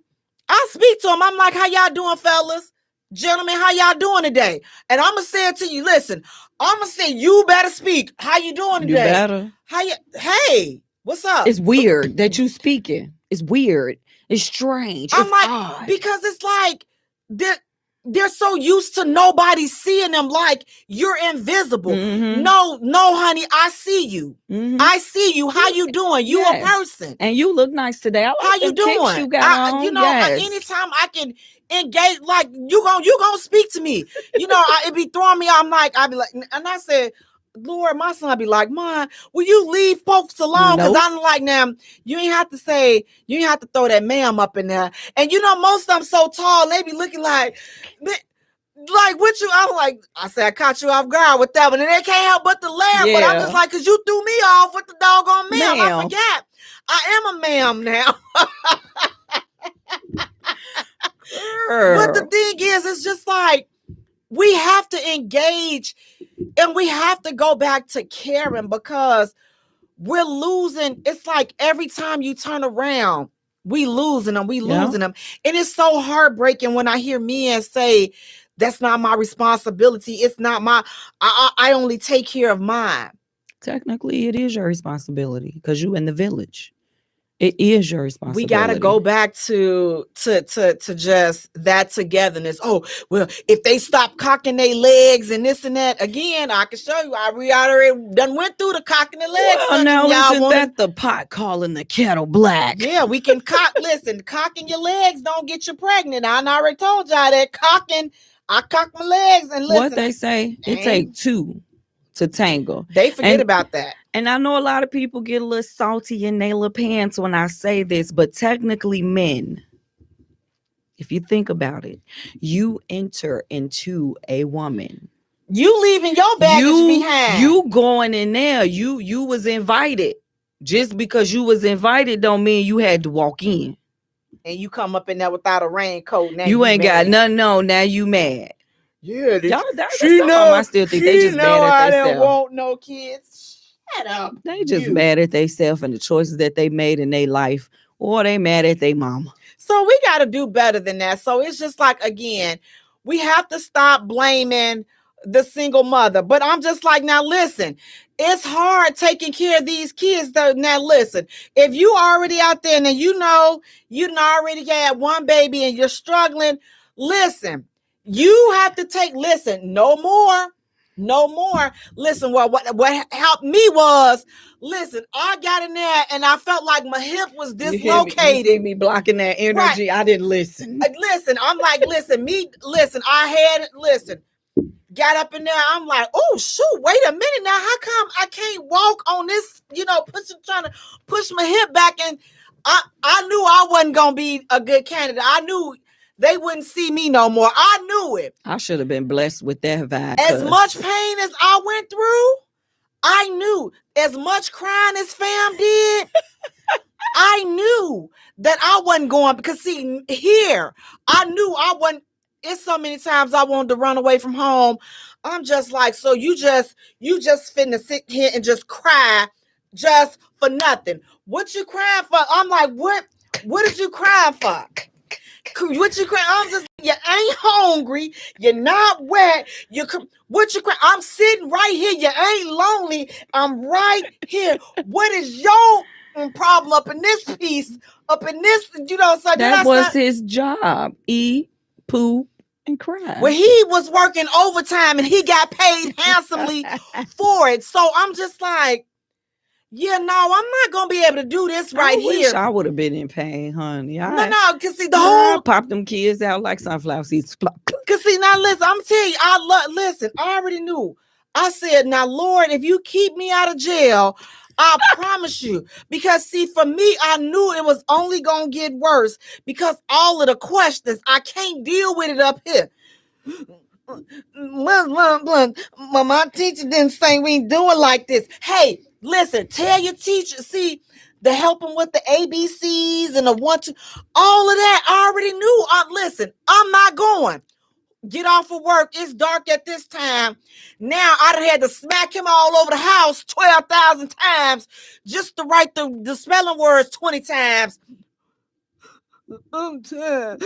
I speak to him. I'm like, how y'all doing, fellas? Gentlemen, how y'all doing today? And I'm going to say it to you. Listen, I'm going to say, you better speak. How you doing today? You better. Hey, what's up? It's weird that you speaking. It's weird. It's strange. I'm it's like, odd. Because it's like, they're so used to nobody seeing them, like you're invisible. Mm-hmm. No, honey, I see you. Mm-hmm. I see you. How you doing? You a person. And you look nice today. I like how you doing? You got on. Anytime I can engage, like you gonna speak to me. It be throwing me. I'd be like, and I said, Lord, my son be like, Mom, will you leave folks alone? Because I'm like, now, you ain't have to throw that ma'am up in there. And most of them so tall, they be looking like what you, I'm like, I said, I caught you off guard with that one. And they can't help but to laugh. Yeah. But I'm just like, because you threw me off with the doggone ma'am. I forgot. I am a ma'am now. But the thing is, it's just like, we have to engage and we have to go back to caring because we're losing. It's like every time you turn around, we losing them. And it's so heartbreaking when I hear men say, that's not my responsibility. It's not I only take care of mine. Technically, it is your responsibility because you in the village. It is your responsibility. We got to go back to just that togetherness. Oh, well, if they stop cocking their legs and this and that, again, I can show you. We already done went through the cocking the legs. Well, now y'all isn't that the pot calling the kettle black? Yeah, we can cock. Listen, cocking your legs don't get you pregnant. I already told y'all that cocking. I cock my legs and listen. What they say, it takes two to tangle. They forget about that. And I know a lot of people get a little salty in their little pants when I say this, but technically men, if you think about it, you enter into a woman. You leaving your baggage behind. You going in there. You was invited. Just because you was invited don't mean you had to walk in. And you come up in there without a raincoat. Now you ain't mad. got nothing on. Now you mad. Yeah, y'all. I still think they just mad at themselves. I don't want no kids. Shut up. They just mad at themselves and the choices that they made in their life, or they mad at their mama. So we got to do better than that. So it's just like, again, we have to stop blaming the single mother. But I'm just like, now listen, it's hard taking care of these kids though. Now listen, if you already out there and you know you already had one baby and you're struggling, listen, you have to no more. Listen, what helped me was, listen, I got in there and I felt like my hip was dislocated. You me blocking that energy. Right. I didn't listen. I'm like, got up in there. I'm like, oh, shoot, wait a minute now. How come I can't walk on this, trying to push my hip back? And I knew I wasn't going to be a good candidate. I knew they wouldn't see me no more. I knew it. I should have been blessed with that vibe. As much pain as I went through, I knew. As much crying as fam did, I knew that I wasn't going. Because see, here, I knew I wasn't. It's so many times I wanted to run away from home. I'm just like, so you just finna sit here and just cry just for nothing. What you crying for? I'm like, what did you cry for? What you crying? I'm just, you ain't hungry. You're not wet. What you crying? I'm sitting right here. You ain't lonely. I'm right here. What is your problem up in this piece? Up in this, so that was his job. Eat, poop, and cry. Well, he was working overtime and he got paid handsomely for it. So I'm just like, I'm not gonna be able to do this right here. I would have been in pain, honey. No, because see, the whole pop them kids out like sunflower seeds. Because see, now listen, I'm telling you, I already knew. I said, now, Lord, if you keep me out of jail, I promise you. Because see, for me, I knew it was only gonna get worse because all of the questions, I can't deal with it up here. My teacher didn't say we ain't doing like this. Hey, listen, tell your teacher, see, the helping with the ABCs and the 1, 2, all of that, I already knew. Listen, I'm not going. Get off of work. It's dark at this time. Now I done had to smack him all over the house 12,000 times just to write the spelling words 20 times. I'm tired.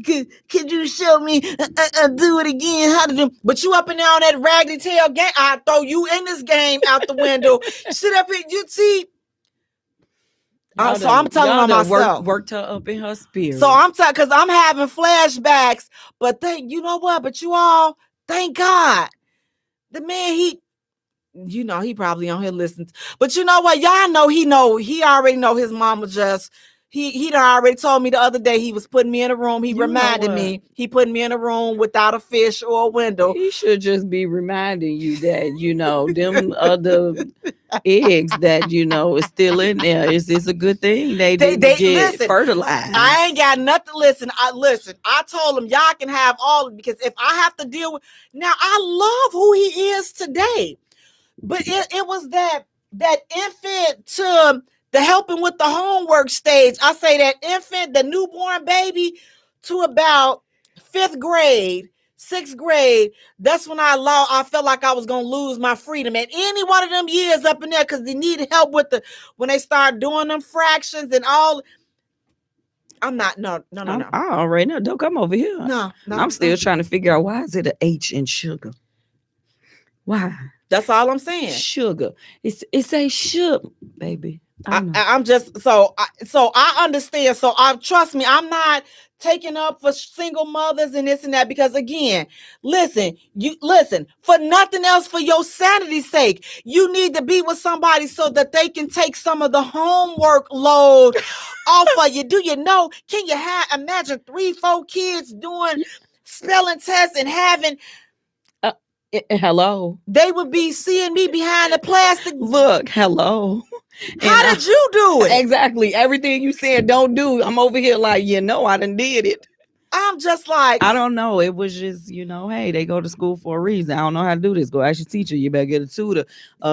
Could you show me? Do it again. How to do? But you up and down that raggedy tail game. I throw you in this game out the window. Sit up here. You see. So I'm telling on myself. Worked her up in her spirit. So I'm because I'm having flashbacks. But you know what? But you all, thank God, the man he probably on here listening. But you know what? Y'all know he already know his mama just. He done already told me the other day he was putting me in a room. He reminded me he put me in a room without a fish or a window. He should just be reminding you that, them other eggs that, is still in there. It's a good thing they didn't get fertilized. I ain't got nothing. Listen, I told him y'all can have all of it because if I have to deal with, now I love who he is today. But it was that infant to the helping with the homework stage. I say that infant, the newborn baby, to about 5th grade, 6th grade. That's when I felt like I was going to lose my freedom. And any one of them years up in there, because they needed help with when they start doing them fractions and all. I'm not, no. I already know. Don't come over here. No. I'm still trying to figure out why is it an H in sugar? Why? That's all I'm saying. Sugar. It's a sugar, baby. I'm just so I understand. So trust me, I'm not taking up for single mothers and this and that because again, listen, for nothing else, for your sanity's sake, you need to be with somebody so that they can take some of the homework load off of you. Do you know? Can you imagine 3-4 kids doing spelling tests and having? Hello. They would be seeing me behind the plastic. Look, hello. How did you do it? Exactly. Everything you said don't do. I'm over here like, I done did it. I'm just like, I don't know. It was just, hey, they go to school for a reason. I don't know how to do this. Go ask your teacher. You better get a tutor.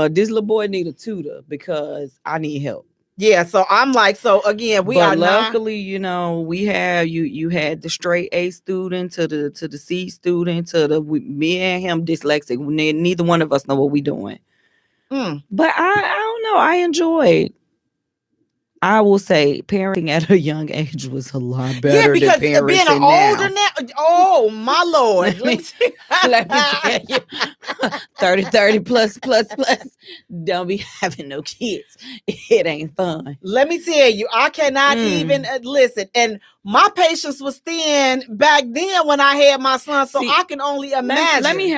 This little boy need a tutor because I need help. Yeah, so I'm like, so again, luckily, we have you had the straight A student to the C student to me and him dyslexic. Neither one of us know what we doing. But I don't know. I enjoyed. I will say parenting at a young age was a lot better than parenting being an older now. Oh my Lord. Let me tell you. 30 plus. Don't be having no kids. It ain't fun. Let me tell you, I cannot even listen. And my patience was thin back then when I had my son. So I can only imagine. Let me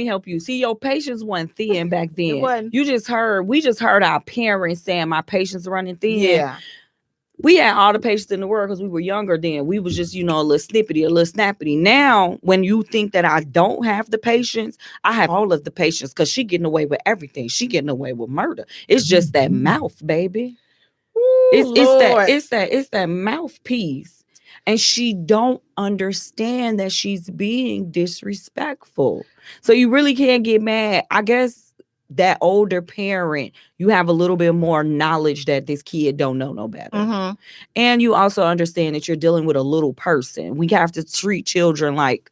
help you. See, your patience wasn't thin back then. We just heard our parents saying my patience running thin. Yeah. We had all the patience in the world because we were younger then. We was just, a little snippety, a little snappity. Now, when you think that I don't have the patience, I have all of the patience because she getting away with everything. She getting away with murder. It's just that mouth, baby. Ooh, it's that mouthpiece. And she don't understand that she's being disrespectful. So you really can't get mad. I guess that older parent, you have a little bit more knowledge that this kid don't know no better. Mm-hmm. And you also understand that you're dealing with a little person. We have to treat children like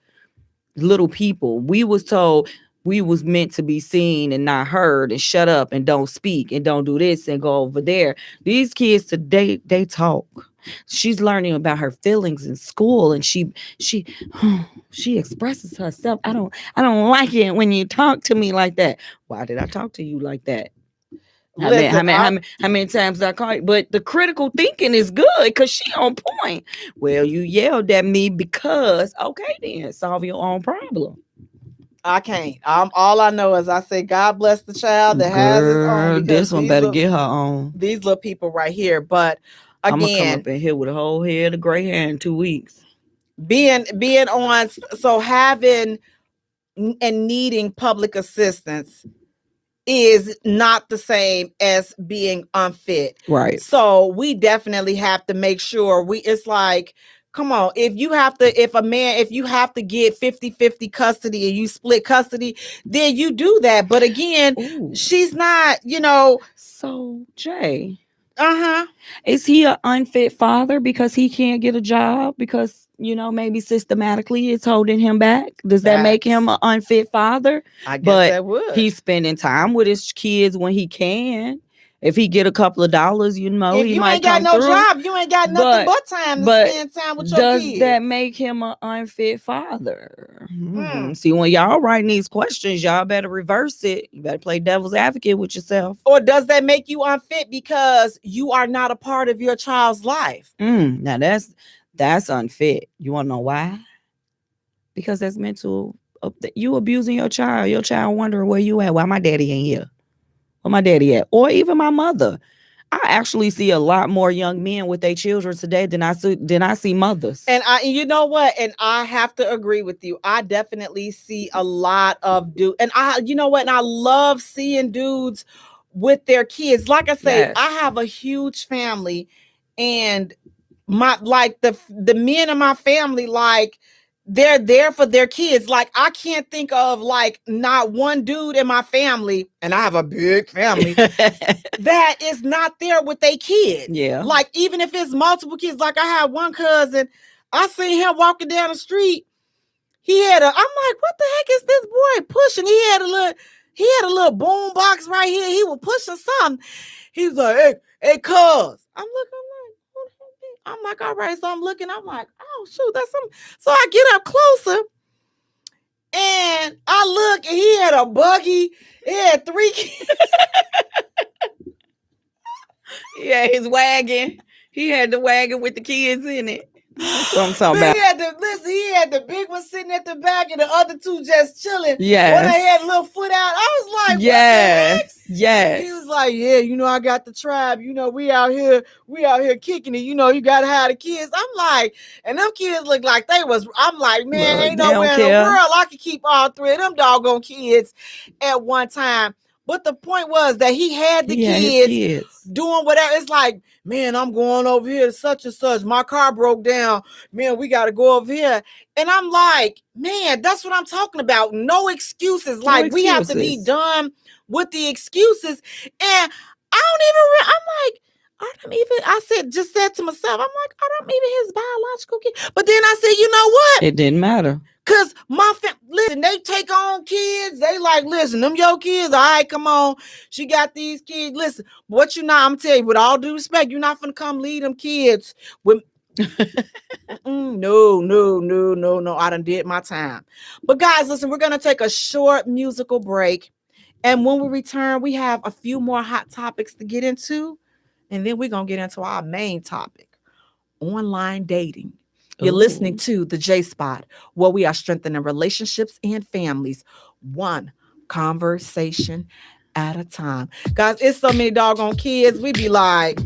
little people. We was told we was meant to be seen and not heard and shut up and don't speak and don't do this and go over there. These kids today, they talk. She's learning about her feelings in school and she expresses herself. I don't like it when you talk to me like that. Why did I talk to you like that? How many times did I call you? But the critical thinking is good because she on point. Well, you yelled at me because, okay then, solve your own problem. I can't. All I know is I say, God bless the child that has his own. This one better get her own. These little people right here. But again, I'm gonna come up in here with a whole head of gray hair in 2 weeks. Being on, so having and needing public assistance is not the same as being unfit. Right. So we definitely have to make sure it's like, come on, if you have to get 50-50 custody and you split custody, then you do that. But again, she's not, So Jay, uh-huh. Is he an unfit father because he can't get a job because maybe systematically it's holding him back? Does that make him an unfit father? I guess that would. He's spending time with his kids when he can. If he get a couple of dollars, he might come through. If you ain't got no job, you ain't got nothing but time to spend time with your kids. Does that make him an unfit father? See, when y'all writing these questions, y'all better reverse it. You better play devil's advocate with yourself. Or does that make you unfit because you are not a part of your child's life? Now that's unfit. You want to know why? Because that's mental. You abusing your child. Your child wondering where you at. Why my daddy ain't here? Where my daddy at? Or even my mother. I actually see a lot more young men with their children today than I see mothers. And you know what? And I have to agree with you. I definitely see a lot of dudes. And you know what? And I love seeing dudes with their kids. Like I say, I have a huge family, and the men in my family, like, they're there for their kids. Like, I can't think of like not one dude in my family, and I have a big family, that is not there with their kids. Yeah. Like, even if it's multiple kids, like I have one cousin, I seen him walking down the street. I'm like, what the heck is this boy pushing? He had a little boom box right here. He was pushing something. He was like, hey, cuz. I'm like, all right. So I'm looking, I'm like, oh, shoot, that's something. So I get up closer and I look, and he had a buggy. He had 3 kids. Yeah, his wagon. He had the wagon with the kids in it. That's what I'm talking Man, about. he had the big one sitting at the back and the other two just chilling. Yes. One that had a little foot out. I was like, what the heck? Yes. He was like, yeah, I got the tribe. We out here kicking it. You gotta have the kids. I'm like, and them kids look like I'm like, man, Look, ain't they don't nowhere in the care. world I could keep all three of them doggone kids at one time. But the point was that he had the kids doing whatever. It's like, man, I'm going over here to such and such. My car broke down. Man, we got to go over here. And I'm like, man, that's what I'm talking about. No excuses. We have to be done with the excuses. And I said to myself, I'm like, are them even his biological kids? But then I said, you know what? It didn't matter. Because listen, they take on kids. They like, listen, them your kids. All right, come on. She got these kids. Listen, I'm going to tell you, with all due respect, you're not going to come lead them kids with. No. I done did my time. But guys, listen, we're going to take a short musical break. And when we return, we have a few more hot topics to get into. And then we're going to get into our main topic, online dating. You're listening to the J Spot, where we are strengthening relationships and families, one conversation at a time. Guys, it's so many doggone kids. We be like,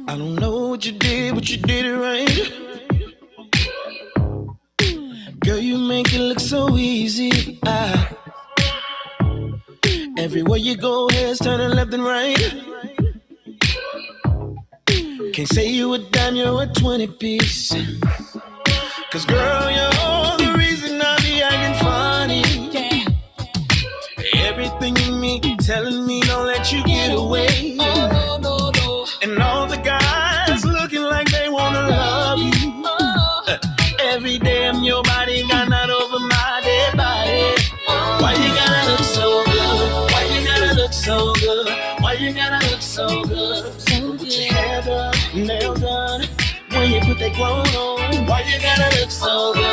I don't know what you did, but you did it right. Girl, you make it look so easy. Everywhere you go, heads turning left and right. Can't say you a dime, you're a 20 piece. Cause girl, you're all the reason I be acting funny. Everything in me telling me don't let you get away. And all the guys looking like they wanna love you. Every day I'm your body, got not over my dead body. Why you gotta look so good? Why you gotta look so good? Why you gotta look so good? Put your hair done, nails done. When you put that clothes on, why you gotta look so good?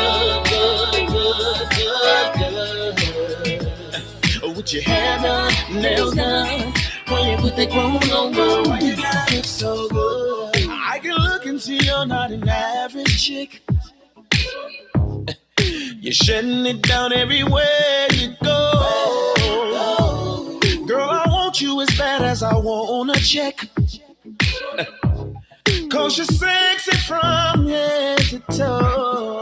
With your hair done, nails done. When you put that clothes on, why you gotta look so good? I can look and see you're not an average chick. You're shutting it down everywhere you go. Girl, I want you as bad as I want a check. Cause you're sexy from head to toe.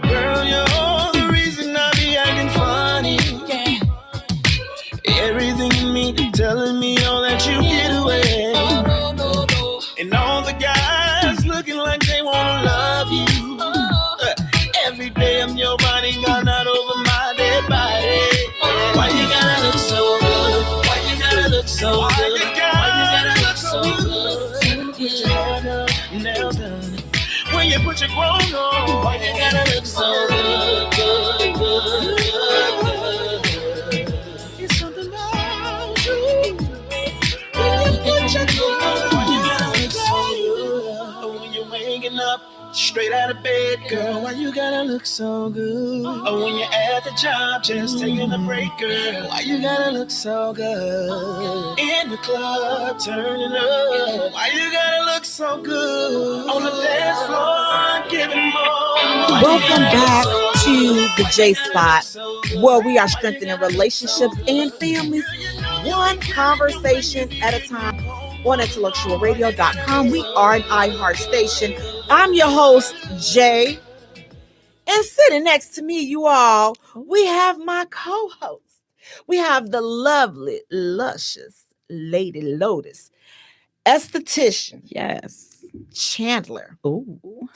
Girl, you're all the reason I be acting funny. Everything in me telling me all that you get away. And all the guys looking like they wanna love you. Every day I'm your body, got not over my dead body. Why you gotta look so good? Why you gotta look so good? Why you gotta look so good? Put your hair done, nail done. When you put your clothes on, why you gotta look so good? It's something about you. When you put your clothes on, why you gotta look so good? When you're waking up straight out of bed, girl, why you gotta look so good? Oh, when you're at the job, just taking a break, girl, why you gotta look so good? In the club, turning up, why you gotta look so good? On the dance floor, giving more. welcome back to the J Spot, where we are strengthening relationships and families, one conversation at a time. On IntellectualRadio.com, we are an iHeart station. I'm your host, Jay. And sitting next to me, you all, we have my co-host. We have the lovely, luscious Lady Lotus, esthetician. Yes. Chandler. Ooh.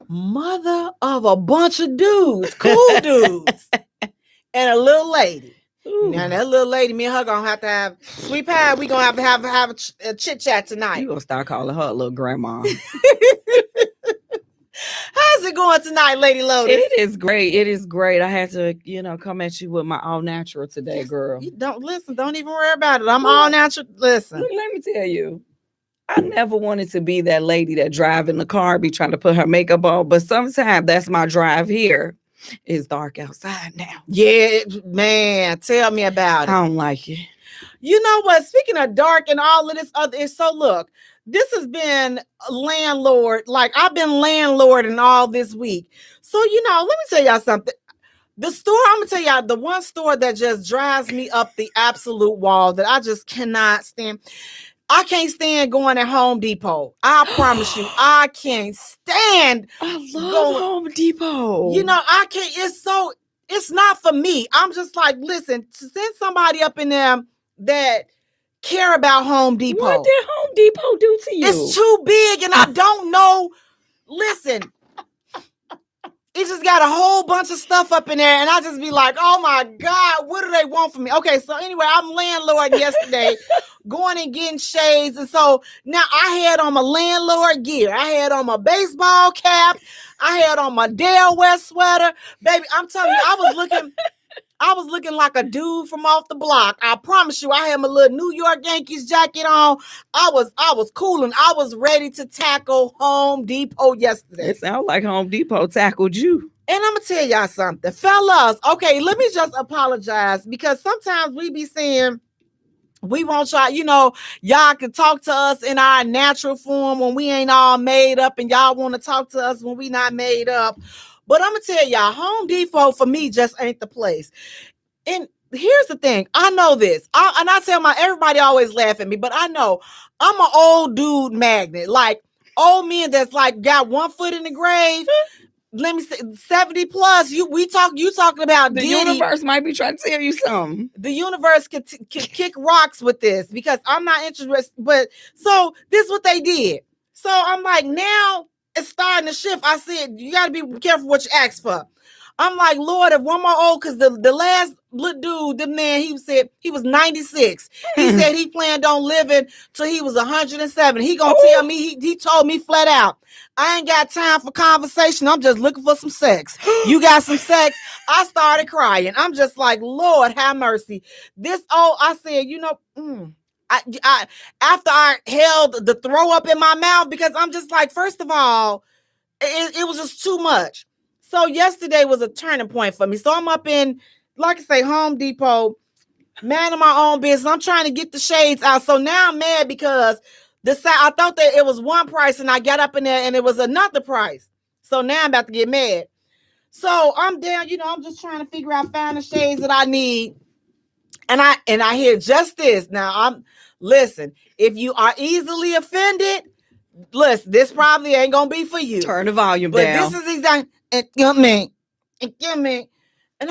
Mother of a bunch of dudes, cool dudes, and a little lady. Ooh. Now that little lady, me and her gonna have to have sweet pie. We gonna have a chit chat tonight. You gonna start calling her little grandma. How's it going tonight, Lady Lotus? It is great. It is great. I had to, come at you with my all natural today, girl. You don't listen. Don't even worry about it. I'm all natural. Listen. Look, let me tell you, I never wanted to be that lady that drive in the car, be trying to put her makeup on, but sometimes that's my drive here. It's dark outside now. Yeah, man, tell me about it. I don't like it. You know what? Speaking of dark and all of this other, so look, this has been Landlord. Like, I've been landlording all this week. So, you know, let me tell y'all something. The store, I'm going to tell y'all, the one store that just drives me up the absolute wall that I just cannot stand. I can't stand going at Home Depot. I promise you, I can't stand. I love Home Depot. You know, I can't. It's not for me. I'm just like, listen, to send somebody up in there that care about Home Depot. What did Home Depot do to you? It's too big, and I don't know. Listen, it just got a whole bunch of stuff up in there, and I just be like, oh my God, what do they want from me? Okay, so anyway, I'm landlording yesterday, going and getting shades, and so now I had on my landlord gear. I had on my baseball cap. I had on my Dale West sweater. Baby, I'm telling you, I was looking like a dude from off the block. I promise you, I had my little New York Yankees jacket on. I was cool, and I was ready to tackle Home Depot yesterday. It sounds like Home Depot tackled you. And I'm going to tell y'all something. Fellas, okay, let me just apologize, because sometimes we be saying we want y'all, you know, y'all can talk to us in our natural form when we ain't all made up, and y'all want to talk to us when we not made up. But I'm going to tell y'all, Home Depot for me just ain't the place. And here's the thing. I know this. I tell everybody always laugh at me, but I know I'm an old dude magnet. Like, old men that's like got one foot in the grave. Let me say 70 plus. You talking about the Diddy. Universe might be trying to tell you something. The universe could kick rocks with this, because I'm not interested. But so this is what they did. So I'm like, now it's starting to shift. I said, you got to be careful what you ask for. I'm like, Lord, if one more old, because the last little dude, the man, he said he was 96. He said he planned on living till he was 107. He gonna tell me, he told me flat out, I ain't got time for conversation. I'm just looking for some sex. You got some sex? I started crying. I'm just like, Lord, have mercy. This old, I said, you know, I after I held the throw up in my mouth, because I'm just like, first of all, it was just too much. So yesterday was a turning point for me. So I'm up in, like I say, Home Depot, man of my own business. I'm trying to get the shades out. So now I'm mad because I thought that it was one price, and I got up in there and it was another price. So now I'm about to get mad. So I'm down, you know, I'm just trying to figure out, find the shades that I need. And I hear just this. Now listen, if you are easily offended, listen, this probably ain't gonna be for you. Turn the volume but down. This is exactly, and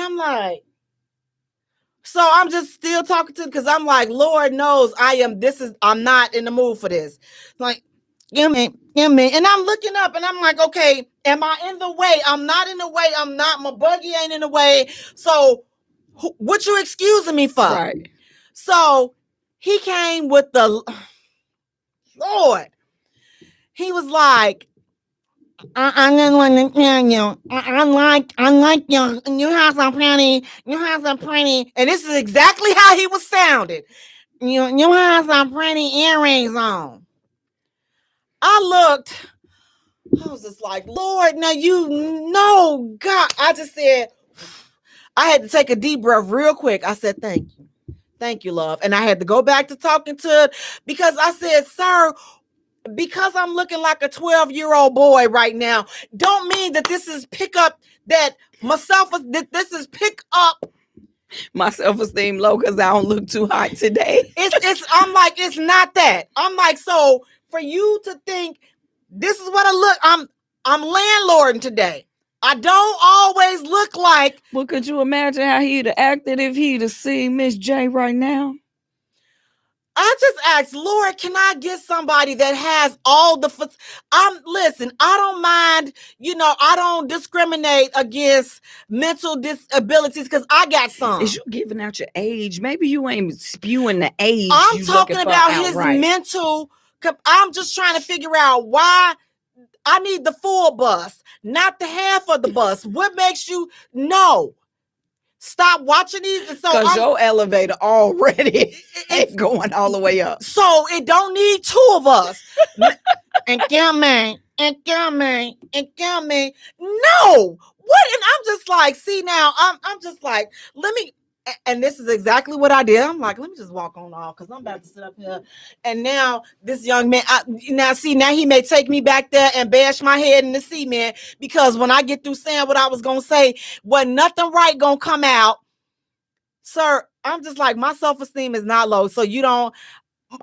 I'm like, so I'm just still talking to, because I'm like, Lord knows I'm not in the mood for this. Like, give me. And I'm looking up, and I'm like, okay, am I in the way? I'm not in the way. I'm not, my buggy ain't in the way. So what you excusing me for? Right. So he came with the Lord. He was like, I just want to tell you, I like you. You have some pretty, and this is exactly how he was sounding. You have some pretty earrings on. I looked, I was just like, Lord, now you know, God. I just said, I had to take a deep breath real quick. I said, thank you. Thank you, love. And I had to go back to talking to it, because I said, sir, because I'm looking like a 12-year-old boy right now, don't mean that this is pick up that myself, that this is pick up my self-esteem low because I don't look too hot today. I'm like, it's not that. I'm like, so for you to think this is what I look, I'm landlording today. I don't always look like. Well, could you imagine how he'd have acted if he'd have seen Miss Jaye right now? I just asked, Lord, can I get somebody that has all the, listen, I don't mind, you know, I don't discriminate against mental disabilities, because I got some. Is you giving out your age? Maybe you ain't spewing the age. I'm talking about his mental, I'm just trying to figure out why I need the full bus, not the half of the bus. What makes you know? Stop watching these. Because your elevator already ain't going all the way up. So it don't need two of us. and come me. No. what? And I'm just like, see now, I'm just like, let me. And this is exactly what I did. I'm like, let me just walk on off because I'm about to sit up here. And now this young man, now he may take me back there and bash my head in the cement because when I get through saying what I was gonna say, wasn't nothing right gonna come out, sir. I'm just like, my self-esteem is not low, so you don't.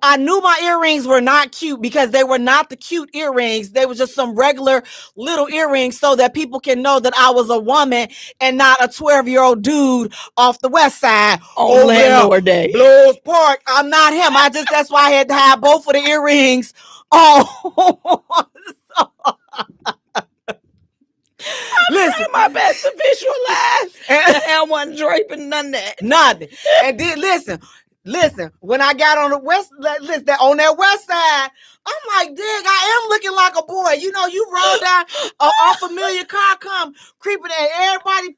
I knew my earrings were not cute because they were not the cute earrings. They were just some regular little earrings so that people can know that I was a woman and not a 12-year-old dude off the west side. On Landlord Day. Blues Park. I'm not him. That's why I had to have both of the earrings on. Listen, my best to visualize. And I wasn't draping none of that. Nothing. And then listen, when I got on the on that west side, I'm like, dig, I am looking like a boy. You know, you roll down an unfamiliar car come creeping and everybody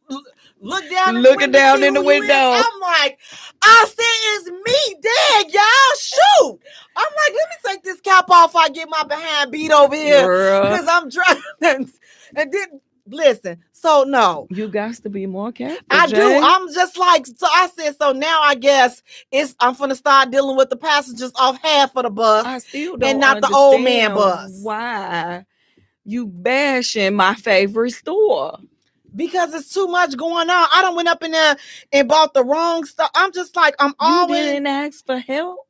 looking down in the window. I'm like, I said, it's me, dig, y'all, shoot. I'm like, let me take this cap off. I get my behind beat over here because I'm driving. And then listen, so no. You got to be more careful. I Jay. do. I'm just like, so I said, so now I guess I'm finna start dealing with the passengers off half of the bus. I still don't and not the old man bus. Why you bashing my favorite store? Because it's too much going on. I done went up in there and bought the wrong stuff. I'm just like, You didn't ask for help?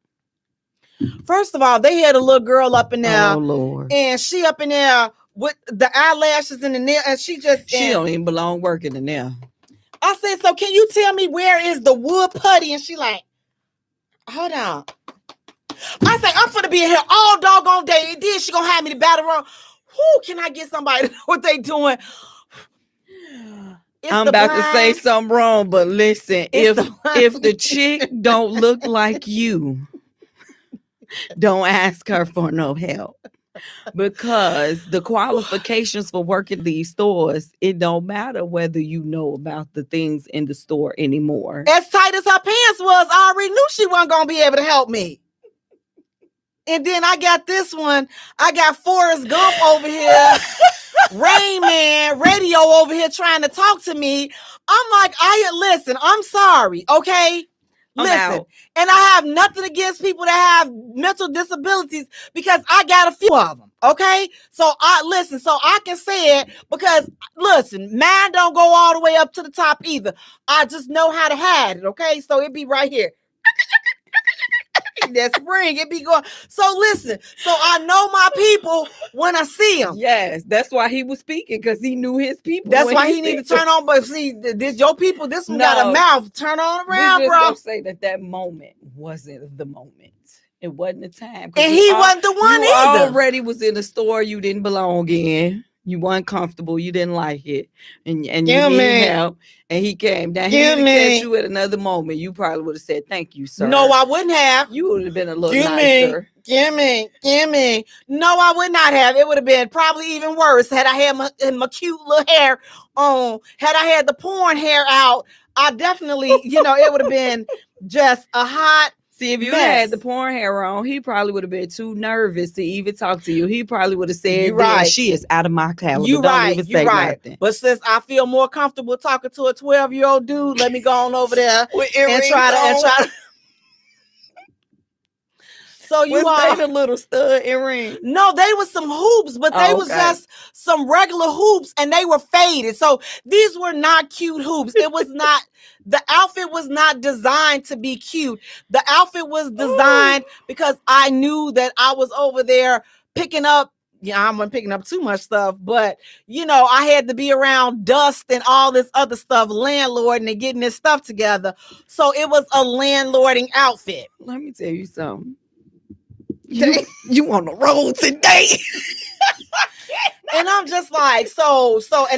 First of all, they had a little girl up in there. Oh, Lord. And she up in there with the eyelashes in the nail, and she don't even belong working in there. I said, so can you tell me where is the wood putty? And she like, hold on. I say, I'm finna be in here all doggone day. And then she gonna have me to battle around. Who can I get somebody to know what they doing? I'm about to say something wrong, but listen, if the chick don't look like you, don't ask her for no help. Because the qualifications for working these stores, it don't matter whether you know about the things in the store anymore. As tight as her pants was, I already knew she wasn't going to be able to help me. And then I got this one. I got Forrest Gump over here. Rain Man Radio over here trying to talk to me. I'm like, listen, I'm sorry, okay? Listen, and I have nothing against people that have mental disabilities because I got a few of them, okay? So I can say it because, listen, mine don't go all the way up to the top either. I just know how to hide it, okay? So it be right here. That spring, it be going. So listen, so I know my people when I see them. Yes, that's why he was speaking, because he knew his people. That's why he need to turn on. But see, your people, this one got a mouth. Turn on around, we just bro. Gonna say that moment wasn't the moment. It wasn't the time. And he wasn't the one you either. Already was in a store you didn't belong in. You weren't comfortable. You didn't like it, and you needed help. And he came down. He would have catch you at another moment. You probably would have said, "Thank you, sir." No, I wouldn't have. You would have been a little nicer. Give me. No, I would not have. It would have been probably even worse had I had my cute little hair on. Had I had the porn hair out, I definitely, it would have been just a hot. See, if you had the porn hair on, he probably would have been too nervous to even talk to you. He probably would have said, right, she is out of my caliber. You're right. Even say nothing. But since I feel more comfortable talking to a 12-year-old dude, let me go on over there and try to. So you are the little stud earring? No, they were some hoops, but they was just some regular hoops, and they were faded. So these were not cute hoops. It was not. The outfit was not designed to be cute. The outfit was designed because I knew that I was over there picking up. Yeah, I'm picking up too much stuff, but I had to be around dust and all this other stuff, landlording and getting this stuff together. So it was a landlording outfit. Let me tell you something. You on the road today. And I'm just like, so I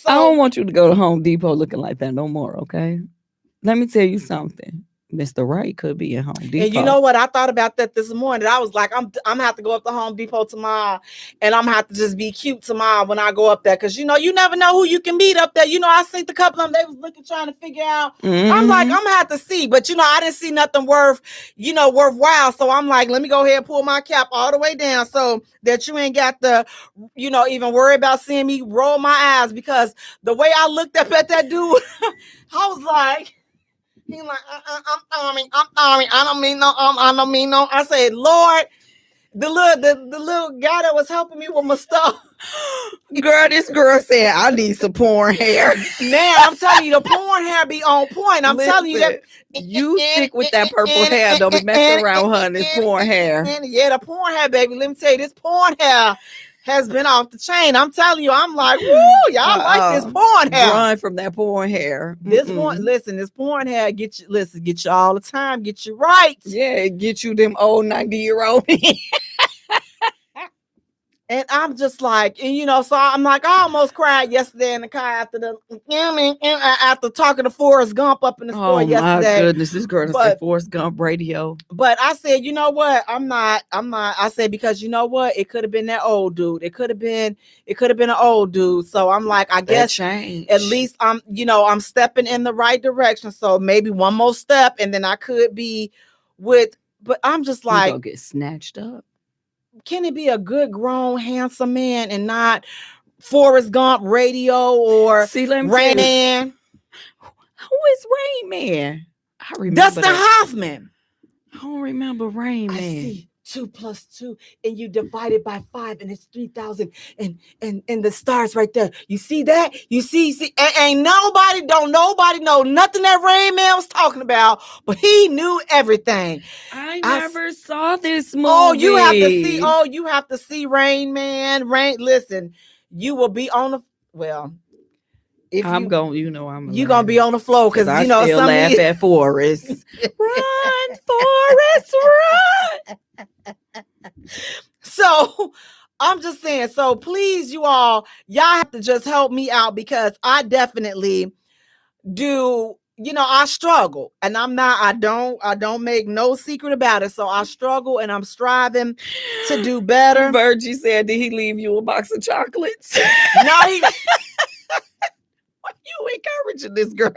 don't want you to go to Home Depot looking like that no more, okay? Let me tell you something. Mr. Right could be at Home Depot. And you know what? I thought about that this morning. I was like, I'm gonna have to go up to Home Depot tomorrow, and I'm gonna have to just be cute tomorrow when I go up there, because you never know who you can meet up there. I seen a couple of them. They was looking, trying to figure out. Mhm. I'm like, I'm gonna have to see, but I didn't see nothing worthwhile. So I'm like, let me go ahead and pull my cap all the way down so that you ain't got to, even worry about seeing me roll my eyes, because the way I looked up at that dude, I was like. He's like, I'm sorry, I don't mean no, I don't mean no. I said, Lord, the little guy that was helping me with my stuff. Girl, this girl said, I need some porn hair. Now, I'm telling you, the porn hair be on point. I'm telling you that. You stick with that purple hair. Don't be messing around with her and this porn hair. Yeah, the porn hair, baby. Let me tell you, this porn hair has been off the chain. I'm telling you, I'm like, woo, y'all like this porn hair. Run from that porn hair. This porn hair get you all the time, get you right. Yeah, get you them old 90-year-old. And I'm just like, so I'm like, I almost cried yesterday in the car after talking to Forrest Gump up in the store yesterday. Oh my goodness, this girl said Forrest Gump radio. But I said, you know what? I'm not. I said, because you know what? It could have been that old dude. It could have been an old dude. So I'm like, I guess at least I'm stepping in the right direction. So maybe one more step, and then I could be with. But I'm just like, you gonna get snatched up. Can it be a good, grown, handsome man and not Forrest Gump radio or Rain Man? Who is Rain Man? I remember Dustin Hoffman. I don't remember Rain Man. I see 2 + 2, and you divide it by 5, and it's 3,000, and the stars right there. You see that? You see, ain't nobody know nothing that Rain Man was talking about, but he knew everything. I never saw this movie. Oh, you have to see Rain Man. Listen, you will be on the You're gonna be on the floor, because I still laugh at Forrest. Run, Forrest, run. So I'm just saying. So please, y'all have to just help me out, because I definitely do. I struggle, and I don't make no secret about it. So I struggle, and I'm striving to do better. Virgie said, did he leave you a box of chocolates? No, he. You encouraging this girl.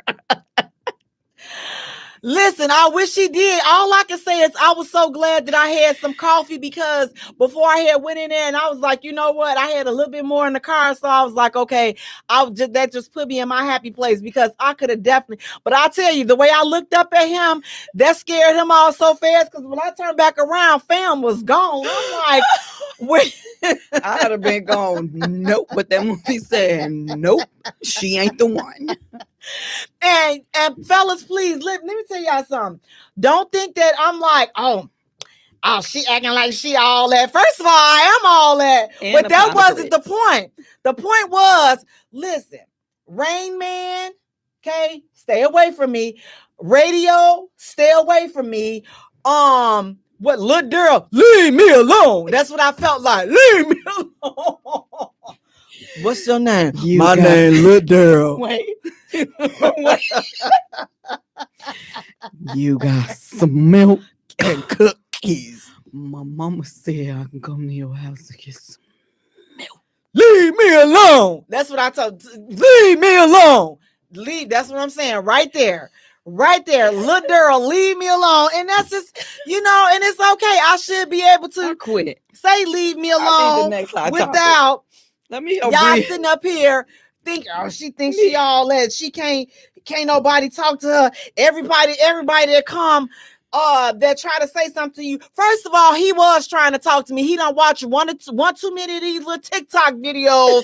Listen, I wish he did. All I can say is I was so glad that I had some coffee, because before I had went in there, and I was like, you know what? I had a little bit more in the car. So I was like, okay, that just put me in my happy place, because I could have definitely. But I tell you, the way I looked up at him, that scared him all so fast, because when I turned back around, fam was gone. I'm like, wait. I'd have been gone. Nope. What that movie said. Nope. She ain't the one. And fellas, please let me tell y'all something. Don't think that I'm like, oh, she acting like she all that. First of all, I am all that, but that wasn't the point. The point was, listen, Rain Man, okay, stay away from me. Radio, stay away from me. What, little girl, leave me alone. That's what I felt like. Leave me alone. What's your name? My name, Little Daryl. Wait. You got some milk and cookies. My mama said I can come to your house to get some milk. Leave me alone. That's what I told. Leave me alone. That's what I'm saying right there. Right there. Little girl, leave me alone. And that's just, and it's okay. I should be able to quit. Say leave me alone without let me y'all sitting up here thinking, oh, she thinks she all that. She can't nobody talk to her. Everybody that come that try to say something to you. First of all, he was trying to talk to me. He done watch one too many of these little TikTok videos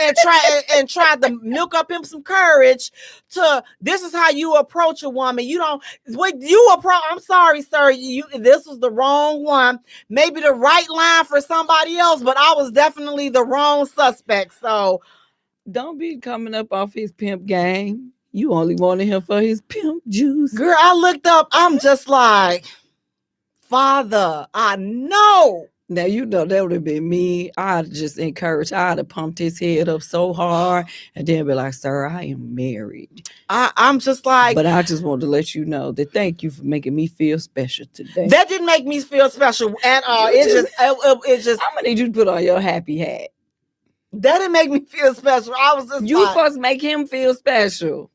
and tried to milk up him some courage to, this is how you approach a woman. I'm sorry, sir. This was the wrong one. Maybe the right line for somebody else, but I was definitely the wrong suspect. So don't be coming up off his pimp game. You only wanted him for his pimp juice. Girl, I looked up. I'm just like, Father, I know. Now, you know, that would have been me. I'd just encourage. I'd have pumped his head up so hard and then be like, sir, I am married. I'm just like. But I just wanted to let you know that thank you for making me feel special today. That didn't make me feel special at all. It just. I'm going to need you to put on your happy hat. That didn't make me feel special. I was just You supposed to make him feel special.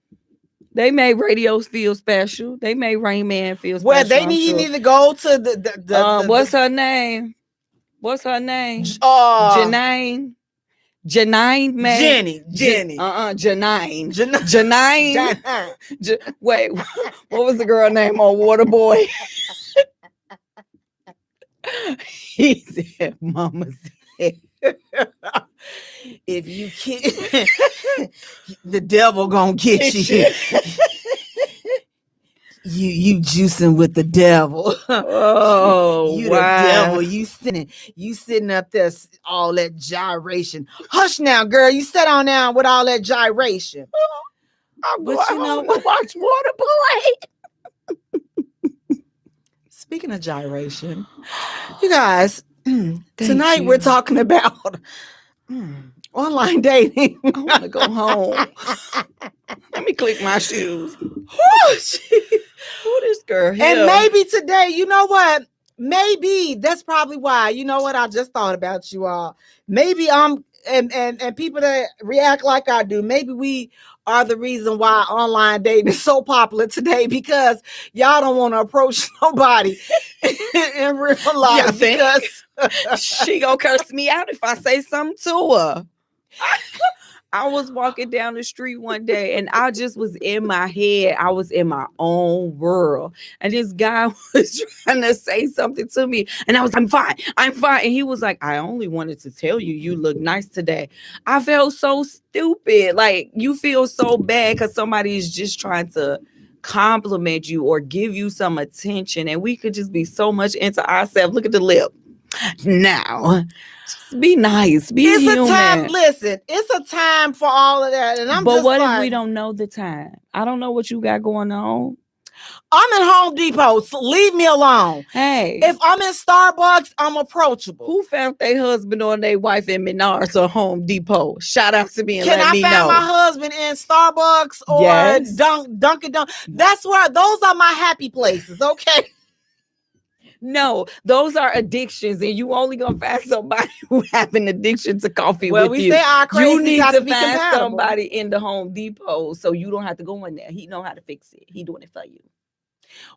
They made radios feel special. They made Rain Man feel special. Well, they need to go to the what's her name? What's her name? Janine, man. Jenny. Janine. Wait, what was the girl name on Waterboy? He said, Mama said. If you can't, the devil gonna get you. You juicing with the devil. Oh, you wow. The devil. You sitting up there, all that gyration. Hush now, girl. You sit on down with all that gyration. I'm going to watch Waterboy. Speaking of gyration, you guys, tonight we're talking about online dating. I want to go home. Let me click my shoes. Who this girl here? And maybe today, you know what? Maybe that's probably why. You know what? I just thought about you all. Maybe and people that react like I do, maybe we are the reason why online dating is so popular today, because y'all don't want to approach nobody in real life. Yeah, because she gonna curse me out if I say something to her. I was walking down the street one day and I just was in my head. I was in my own world. And this guy was trying to say something to me. And I was, I'm fine. And he was like, I only wanted to tell you, you look nice today. I felt so stupid. Like, you feel so bad because somebody is just trying to compliment you or give you some attention. And we could just be so much into ourselves. Look at the lip. Now, just be nice. It's human. A time. Listen, it's a time for all of that. And but what if we don't know the time? I don't know what you got going on. I'm in Home Depot, so leave me alone. Hey, if I'm in Starbucks, I'm approachable. Who found their husband or their wife in Menards or Home Depot? Shout out to me and let me know. Can I find my husband in Starbucks or Dunkin' Donuts? That's where those are my happy places. Okay. No, those are addictions, and you only gonna find somebody who have an addiction to coffee with you. Well, we say our crazy you need to find compatible. Somebody in the Home Depot so you don't have to go in there. He know how to fix it. He doing it for you.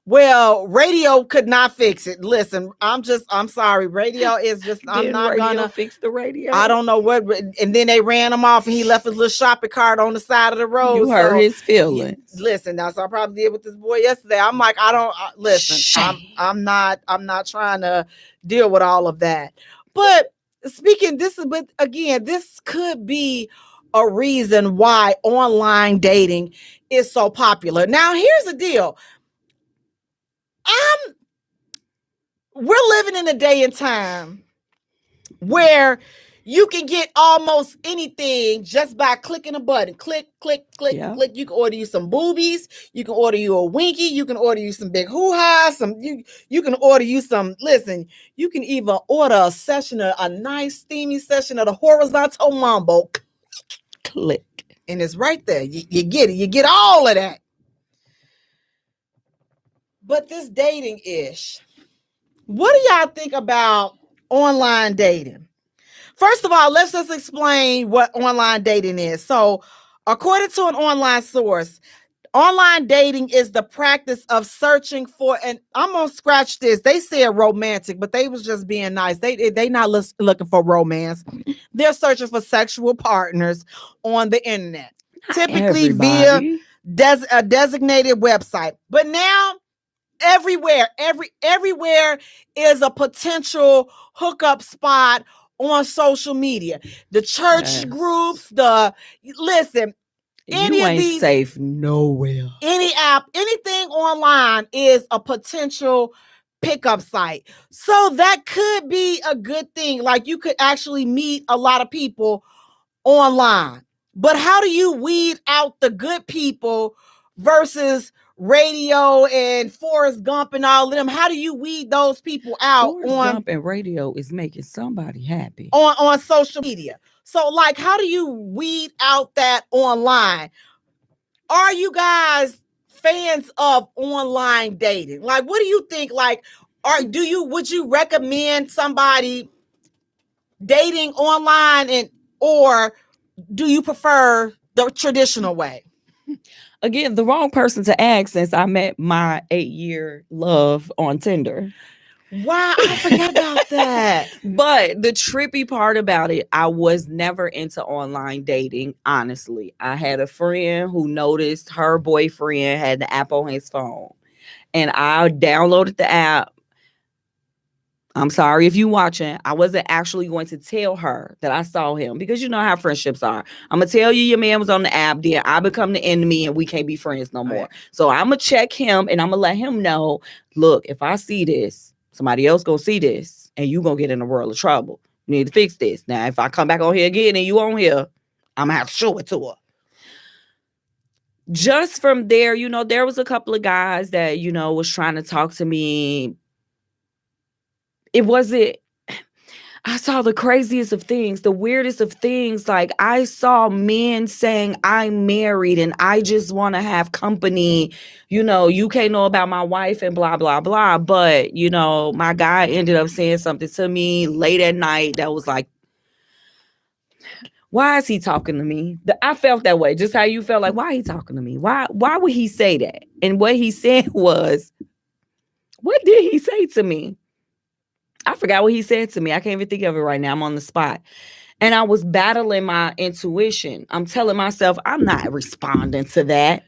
Well, radio could not fix it. Listen, I'm sorry. Radio is just, I'm not gonna fix the radio. I don't know what, and then they ran him off and he left his little shopping cart on the side of the road. You hurt his feelings. Listen, that's what I probably did with this boy yesterday. I'm like, listen, I'm not trying to deal with all of that. But again, this could be a reason why online dating is so popular. Now, here's the deal. We're living in a day and time where you can get almost anything just by clicking a button. Click, click, click, click. You can order you some boobies. You can order you a winky. You can order you some big hoo-ha. You can order you some, listen, you can even order a nice steamy session of the horizontal mambo. Click. And it's right there. You get it. You get all of that. But this dating ish, what do y'all think about online dating? First of all, let's just explain what online dating is. So, according to an online source, online dating is the practice of searching for, and I'm gonna scratch this. They said romantic, but they was just being nice. They not looking for romance. They're searching for sexual partners on the internet, typically via a designated website. But now, everywhere is a potential hookup spot on social media. The church groups, listen, any you of ain't these safe nowhere. Any app, anything online is a potential pickup site. So that could be a good thing. Like, you could actually meet a lot of people online. But how do you weed out the good people versus Radio and Forrest Gump and all of them? How do you weed those people out Forrest Gump and radio is making somebody happy on social media? So, like, how do you weed out that online? Are you guys fans of online dating? Like, what do you think? Like, would you recommend somebody dating online, or do you prefer the traditional way? Again, the wrong person to ask, since I met my 8-year love on Tinder. Wow, I forgot about that. But the trippy part about it, I was never into online dating, honestly. I had a friend who noticed her boyfriend had the app on his phone, and I downloaded the app. I'm sorry if you watching. I wasn't actually going to tell her that I saw him, because you know how friendships are. I'm going to tell you your man was on the app, then I become the enemy and we can't be friends no more. Right. So I'm going to check him and I'm going to let him know, look, if I see this, somebody else going to see this and you going to get in a world of trouble. You need to fix this. Now, if I come back on here again and you on here, I'm going to have to show it to her. Just from there, you know, there was a couple of guys that, you know, was trying to talk to me. It wasn't, I saw the craziest of things, the weirdest of things. Like, I saw men saying, I'm married and I just want to have company. You know, you can't know about my wife and blah, blah, blah. But, you know, my guy ended up saying something to me late at night that was like, why is he talking to me? I felt that way, just how you felt, like, why he talking to me? Why would he say that? And what he said was, what did he say to me? I forgot what he said to me. I can't even think of it right now. I'm on the spot. And I was battling my intuition. I'm telling myself, I'm not responding to that.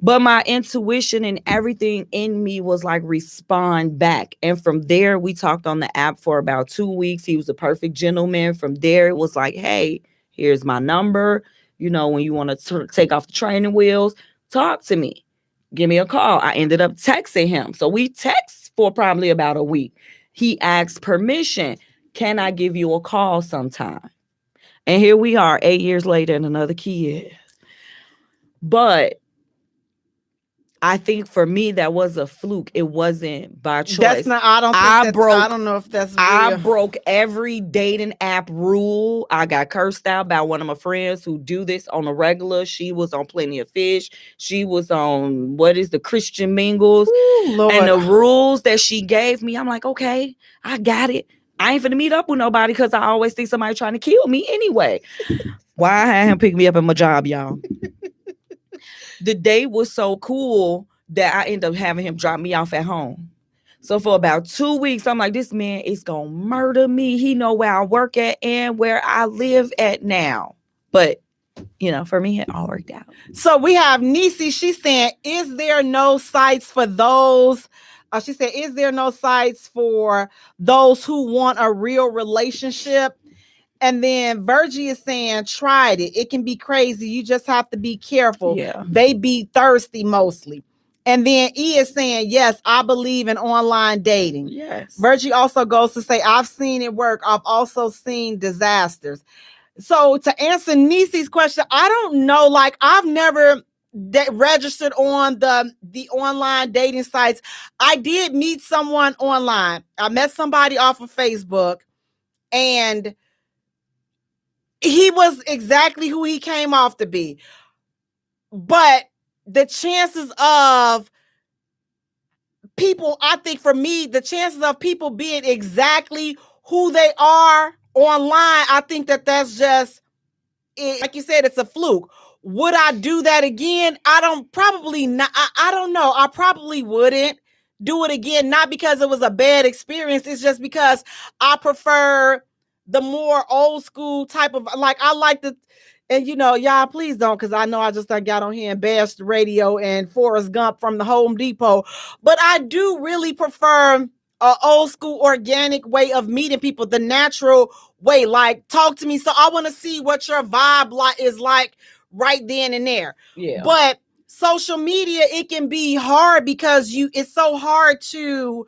But my intuition and everything in me was like, respond back. And from there, we talked on the app for about 2 weeks. He was a perfect gentleman. From there, it was like, hey, here's my number. You know, when you want to take off the training wheels, talk to me. Give me a call. I ended up texting him. So we text for probably about a week. He asked permission. Can I give you a call sometime? And here we are 8 years later and another kid. But I think for me, that was a fluke. It wasn't by choice. That's not, I don't know if that's real. I broke every dating app rule. I got cursed out by one of my friends who do this on a regular. She was on Plenty of Fish. She was on, the Christian Mingles. Ooh, Lord. And the rules that she gave me, I'm like, okay, I got it. I ain't finna meet up with nobody because I always think somebody trying to kill me anyway. Why I had him pick me up at my job, y'all? The day was so cool that I ended up having him drop me off at home. So for about 2 weeks, I'm like, this man is going to murder me. He know where I work at and where I live at now. But, you know, for me, it all worked out. So we have Nisi. She's saying, is there no sites for those? She said, is there no sites for those who want a real relationship? And then Virgie is saying, tried it. It can be crazy. You just have to be careful. Yeah. They be thirsty mostly. And then E is saying, yes, I believe in online dating. Yes. Virgie also goes to say, I've seen it work. I've also seen disasters. So to answer Nisi's question, I don't know. Like, I've never registered on the online dating sites. I did meet someone online. I met somebody off of Facebook, and he was exactly who he came off to be. But the chances of people, I think for me, the chances of people being exactly who they are online, I think that's just, like you said, it's a fluke. Would I do that again? I don't know. I probably wouldn't do it again. Not because it was a bad experience. It's just because I prefer the more old school type of, like, I like the, and you know, y'all please don't, because I know I just got on here and bashed Radio and Forrest Gump from the Home Depot, but I do really prefer a old school organic way of meeting people, the natural way. Like, talk to me. So I want to see what your vibe is like right then and there. Yeah. But social media, it can be hard because it's so hard to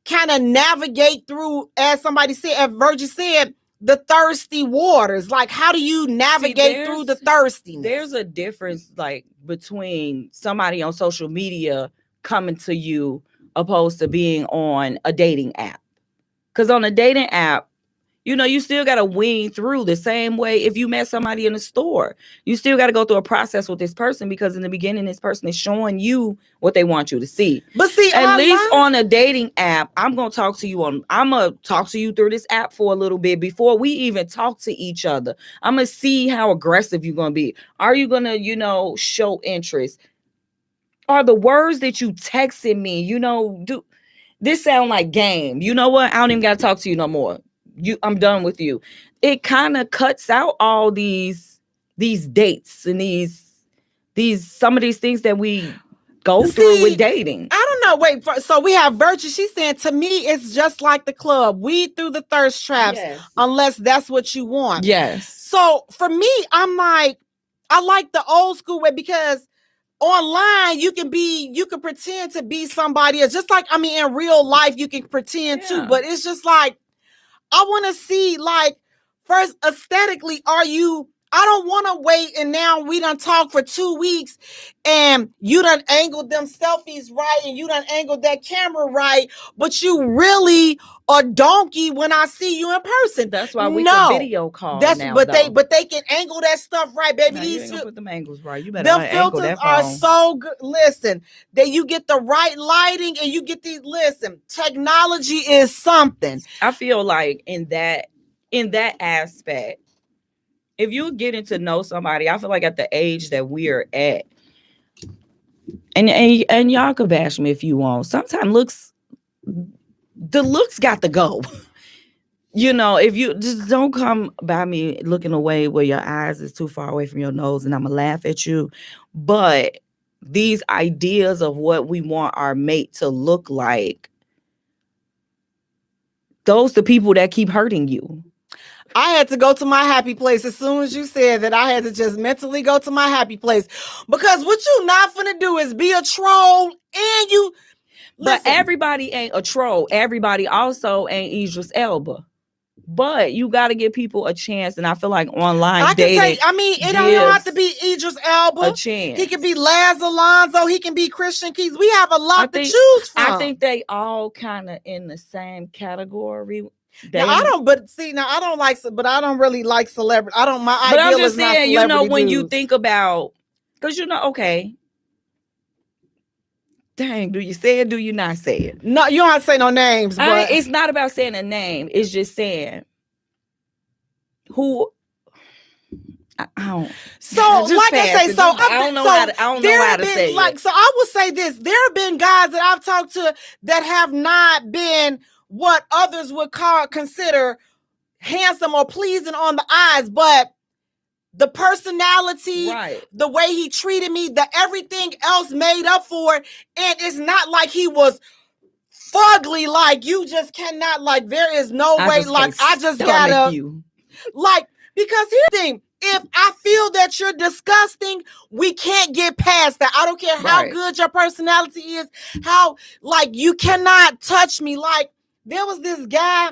kind of navigate through, as somebody said, as Virgie said, the thirsty waters? Like, how do you navigate through the thirstiness? There's a difference, like, between somebody on social media coming to you opposed to being on a dating app. Because on a dating app, you know, you still got to wean through the same way if you met somebody in the store. You still got to go through a process with this person, because in the beginning, this person is showing you what they want you to see. But see, at least on a dating app, I'm going to talk to you through this app for a little bit before we even talk to each other. I'm going to see how aggressive you're going to be. Are you going to, you know, show interest? Are the words that you texted me, you know, this sound like game? You know what? I don't even got to talk to you no more. I'm done with you. It kind of cuts out all these dates and these some of these things that we go through with dating. I don't know. Wait, so we have Virtue. She's saying, to me, it's just like the club. Weed through the thirst traps, unless that's what you want. Yes. So for me, I'm like, I like the old school way, because online you can pretend to be somebody else. Just like, I mean, in real life you can pretend too, but it's just like, I want to see, like, first, aesthetically, I don't want to wait, and now we done talk for 2 weeks, and you done angled them selfies right, and you done angled that camera right, but you really a donkey when I see you in person. That's why we can video call now. But they can angle that stuff right, baby. No, These you ain't put them angles right. You better them angle filters that are phone. so good. Listen, that you get the right lighting, and you get these. Listen, technology is something. I feel like in that aspect, if you're getting to know somebody, I feel like at the age that we're at, and y'all can bash me if you want. Sometimes the looks got to go. You know, if you just don't come by me looking away where your eyes is too far away from your nose, and I'm gonna laugh at you. But these ideas of what we want our mate to look like, those the people that keep hurting you. I had to go to my happy place as soon as you said that. I had to just mentally go to my happy place, because what you not finna do is be a troll, and you. Listen. But everybody ain't a troll. Everybody also ain't Idris Elba. But you got to give people a chance, and I feel like online dating. It don't have to be Idris Elba. A chance. He can be Laz Alonso. He can be Christian Keys. We have a lot to choose from. I think they all kind of in the same category. I don't really like celebrity. But I'm just saying, you know, when you think about, because you know, okay. Dang, do you say it? Do you not say it? No, you don't have to say no names. But it's not about saying a name. It's just saying who. I don't. So, like I say, so I don't know how to say it. So I will say this: there have been guys that I've talked to that have not been what others would consider handsome or pleasing on the eyes, but the personality, the way he treated me, the everything else made up for it. And it's not like he was fugly, like you just cannot, like there is no way, like I just gotta you. Like, because here's the thing, if I feel that you're disgusting, we can't get past that. I don't care how good your personality is, how, like, you cannot touch me. Like, there was this guy,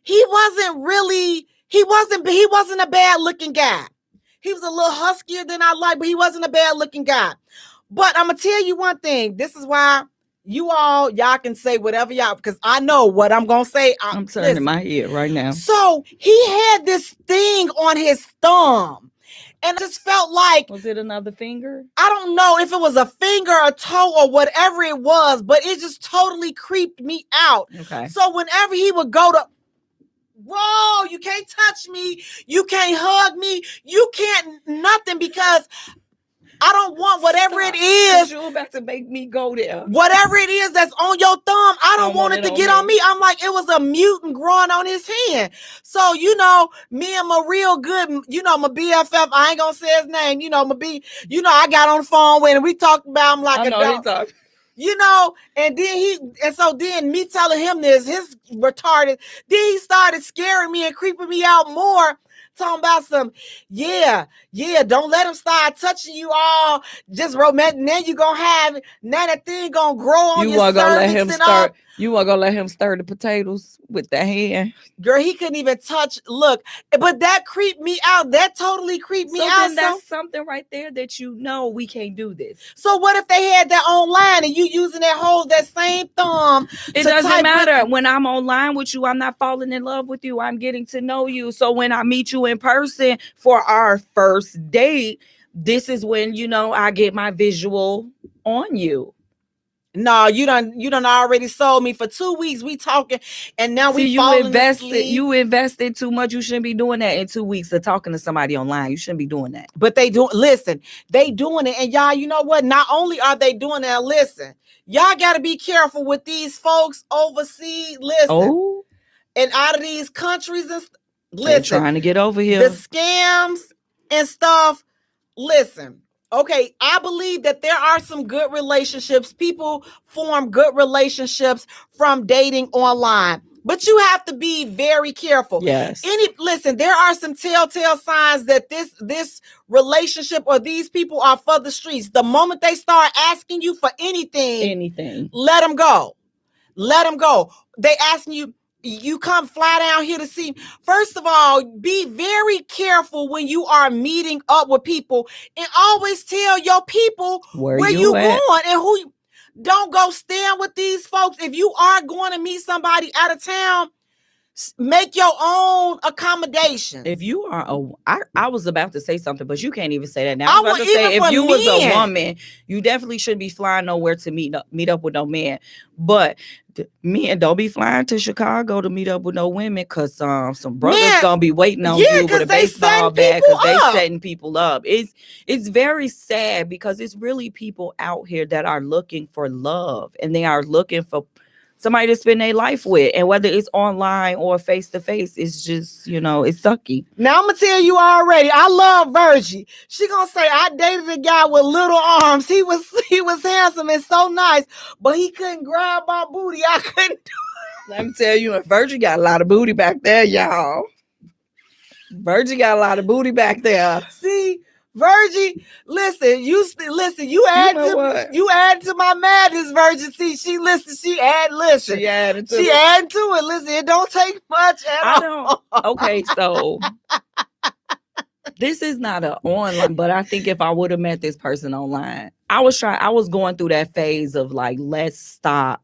he wasn't a bad looking guy. He was a little huskier than I like, but he wasn't a bad looking guy. But I'm gonna tell you one thing. This is why y'all can say whatever y'all, because I know what I'm gonna say. I'm turning my head right now. So he had this thing on his thumb, and I just felt like, was it another finger? I don't know if it was a finger, a toe, or whatever it was, but it just totally creeped me out. Okay. So whenever he would go to, whoa, you can't touch me, you can't hug me, you can't nothing, because I don't want whatever it is. You're about to make me go there. Whatever it is that's on your thumb, I don't want it to get on me. I'm like, it was a mutant growing on his hand. So, you know, me and my real good, you know, my BFF, I ain't gonna say his name, you know, I got on the phone with him. We talked about him like a dog. You know, and then me telling him this, his retarded, then he started scaring me and creeping me out more, talking about some, don't let him start touching you all, just romantic, then you gonna have, now that thing gonna grow on you your cervix gonna let him and start. You want to go let him stir the potatoes with the hand? Girl, he couldn't even touch. Look, but that creeped me out. That totally creeped me out. Then that's something right there that we can't do this. So what if they had that online and you using that same thumb? It doesn't matter. When I'm online with you, I'm not falling in love with you. I'm getting to know you. So when I meet you in person for our first date, this is when, I get my visual on you. No, you done already sold me for 2 weeks. We talking, and now you invested too much. You shouldn't be doing that in 2 weeks of talking to somebody online. You shouldn't be doing that. But they doing it, and y'all, you know what? Not only are they doing that, listen, y'all got to be careful with these folks overseas. Listen, and out of these countries, and they're trying to get over here. The scams and stuff. Listen. Okay, I believe that there are some good relationships. People form good relationships from dating online. But you have to be very careful. Yes. Listen, there are some telltale signs that this relationship or these people are for the streets. The moment they start asking you for anything, let them go. Let them go. They asking you come fly down here to see. First of all, be very careful when you are meeting up with people, and always tell your people where you going and who you. Don't go stand with these folks. If you are going to meet somebody out of town, make your own accommodation. If you are I was about to say something, but you can't even say that now. I was about to say, if you was a woman, you definitely should be flying nowhere to meet up with no man. But men, don't be flying to Chicago to meet up with no women, because some brothers gonna be waiting on you with a baseball bat, because they setting people up. It's very sad, because it's really people out here that are looking for love, and they are looking for somebody to spend their life with, and whether it's online or face to face, it's just, it's sucky. Now I'm gonna tell you already, I love Virgie. She gonna say, I dated a guy with little arms. He was handsome and so nice, but he couldn't grab my booty. I couldn't do it. Let me tell you, Virgie got a lot of booty back there, y'all. Virgie got a lot of booty back there. See, Virgie, listen, you add to my madness, Virgie. See, she added to it. Listen, it don't take much at all. Okay, so this is not an online, but I think if I would have met this person online, I was going through that phase of like, let's stop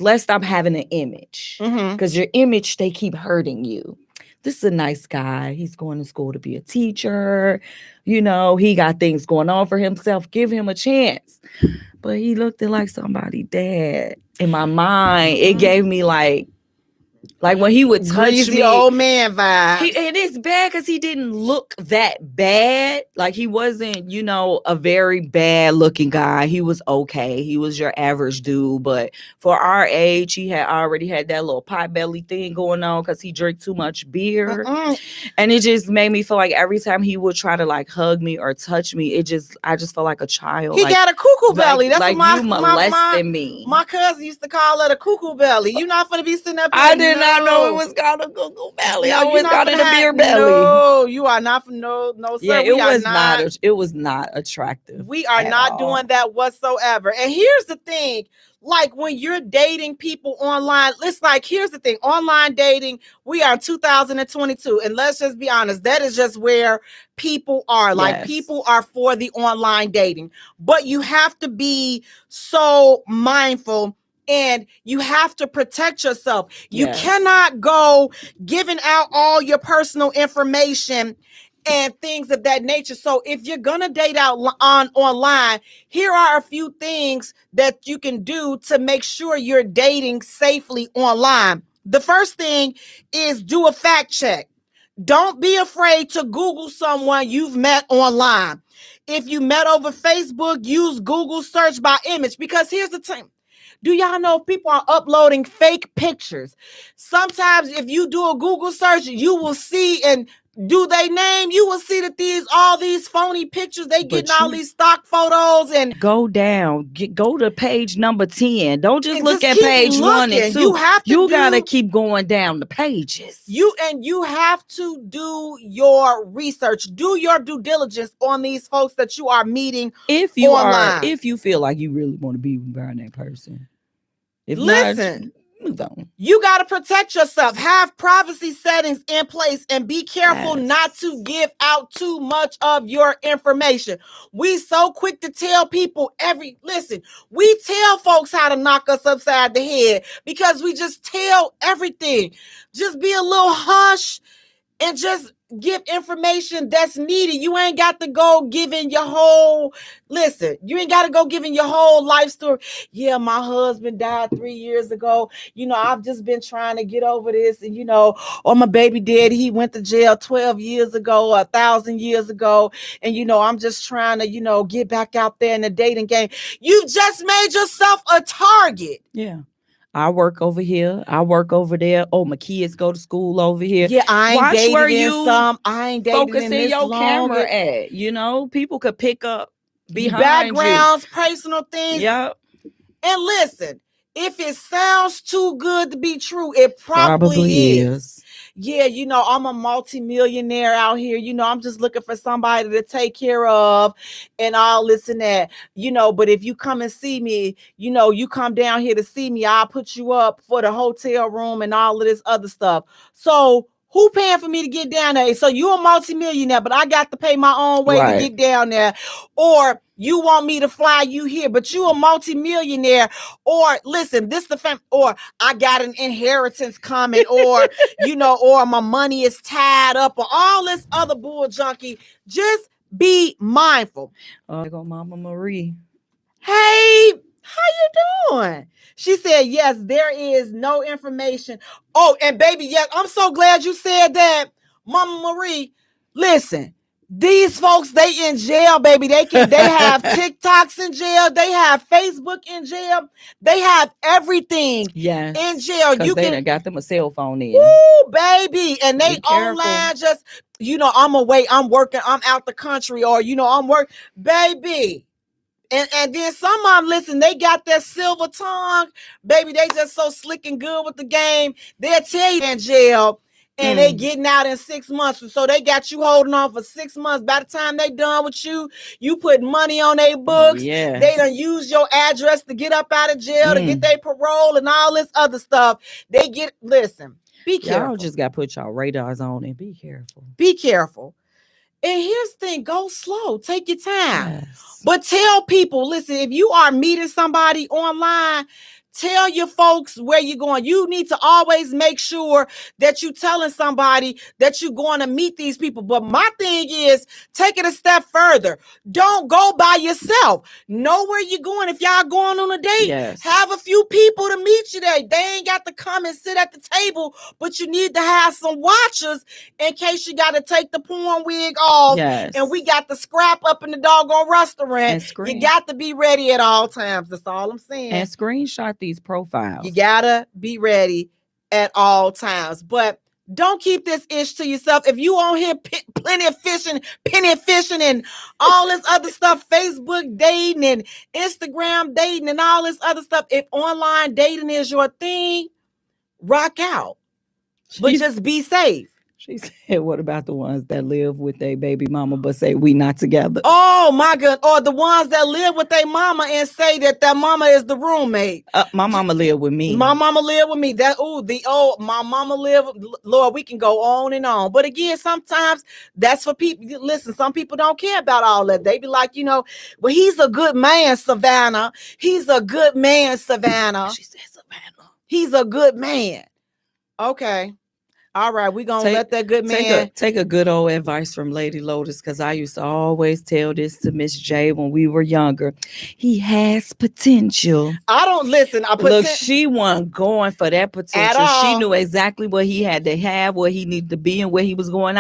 having an image, because your image, they keep hurting you. This is a nice guy. He's going to school to be a teacher. He got things going on for himself. Give him a chance. But he looked like somebody's dad. In my mind, it gave me like when he would touch me, old man vibe. And it's bad because he didn't look that bad. Like, he wasn't, a very bad looking guy. He was okay. He was your average dude. But for our age, he had already had that little pot belly thing going on because he drank too much beer. And it just made me feel like every time he would try to like hug me or touch me, I just felt like a child. He got a cuckoo belly. That's like what you molested me. My cousin used to call it a cuckoo belly. You're not going to be sitting up here. I did not know it was called a cuckoo belly. I always called it a beer belly. No, you are not. No, sir. Yeah, it was not attractive. We are not doing that whatsoever. And here's the thing. Like, when you're dating people online, it's like, here's the thing. Online dating, we are 2022. And let's just be honest. That is just where people are. Like, people are for the online dating. But you have to be so mindful, and you have to protect yourself. You cannot go giving out all your personal information and things of that nature. So if you're going to date out online, here are a few things that you can do to make sure you're dating safely online. The first thing is do a fact check. Don't be afraid to Google someone you've met online. If you met over Facebook, use Google search by image, because here's the thing. Do y'all know people are uploading fake pictures? Sometimes if you do a Google search, you will see, and do they name, you will see that all these phony pictures, they getting all these stock photos. And go to page number 10. Don't just look at page 1 and 2. You gotta keep going down the pages. You have to do your research, do your due diligence on these folks that you are meeting if you online. If you feel like you really want to be around that person. If Listen, not, move on. you got to protect yourself. Have privacy settings in place and be careful Yes. not to give out too much of your information. We so quick to tell people listen, we tell folks how to knock us upside the head because we just tell everything. Just be a little hush and just give information that's needed. You ain't got to go giving your whole, you ain't got to go giving your whole life story. Yeah, my husband died 3 years ago. I've just been trying to get over this. And, or my baby daddy, he went to jail 12 years ago, 1,000 years ago. And, I'm just trying to, get back out there in the dating game. You just made yourself a target. Yeah. I work over here. I work over there. Oh, my kids go to school over here. Yeah, I ain't Watch dated where in you some. I ain't dated focusing in this your long. camera at. People could pick up behind backgrounds, personal things. Yep. And listen, if it sounds too good to be true, it probably is. Yeah, I'm a multimillionaire out here. I'm just looking for somebody to take care of and all this and that. But if you come and see me, you come down here to see me, I'll put you up for the hotel room and all of this other stuff. So who paying for me to get down there? So you a multimillionaire, but I got to pay my own way to get down there. Or you want me to fly you here, but you a multimillionaire. Or listen, this the fam. Or I got an inheritance coming. Or or my money is tied up. Or all this other bull junkie. Just be mindful. There go Mama Marie. Hey, how you doing? She said, yes, there is no information. Oh, and baby, yes, I'm so glad you said that, Mama Marie. Listen, these folks, they in jail, baby. They have TikToks in jail. They have Facebook in jail. They have everything in jail. You they done got them a cell phone in. Woo, baby. And they online just, I'm away. I'm working. I'm out the country. Or, I'm working. Baby. And then some of them, listen, they got that silver tongue. Baby, they just so slick and good with the game. They'll tell you in jail and they getting out in 6 months. So they got you holding on for 6 months. By the time they done with you, you put money on their books. Yes. They done use your address to get up out of jail, to get their parole and all this other stuff. Listen, be careful. Y'all just got to put y'all radars on and be careful. Be careful. And here's the thing, go slow, take your time. Yes. But tell people, listen, if you are meeting somebody online, tell your folks where you're going. You need to always make sure that you're telling somebody that you're going to meet these people. But my thing is, take it a step further. Don't go by yourself. Know where you're going. If y'all going on a date, have a few people to meet you there. They ain't got to come and sit at the table, but you need to have some watchers in case you got to take the porn wig off. And we got the scrap up in the doggone restaurant. You got to be ready at all times. That's all I'm saying. And screenshot these profiles. You gotta be ready at all times. But don't keep this ish to yourself. If you on here penny fishing and all this other stuff, Facebook dating and Instagram dating and all this other stuff, if online dating is your thing, rock out. But just be safe. She said, what about the ones that live with their baby mama but say we not together? Oh, my God. Or the ones that live with their mama and say that their mama is the roommate. My mama live with me. My mama live with me. My mama live. Lord, we can go on and on. But again, sometimes that's for people. Listen, some people don't care about all that. They be like, well, he's a good man, Savannah. He's a good man, Savannah. She said Savannah. He's a good man. Okay. All right, we're going to let that good man. Take a good old advice from Lady Lotus, because I used to always tell this to Miss Jaye when we were younger. He has potential. I don't listen. Look, she wasn't going for that potential. She knew exactly what he had to have, where he needed to be, and where he was going.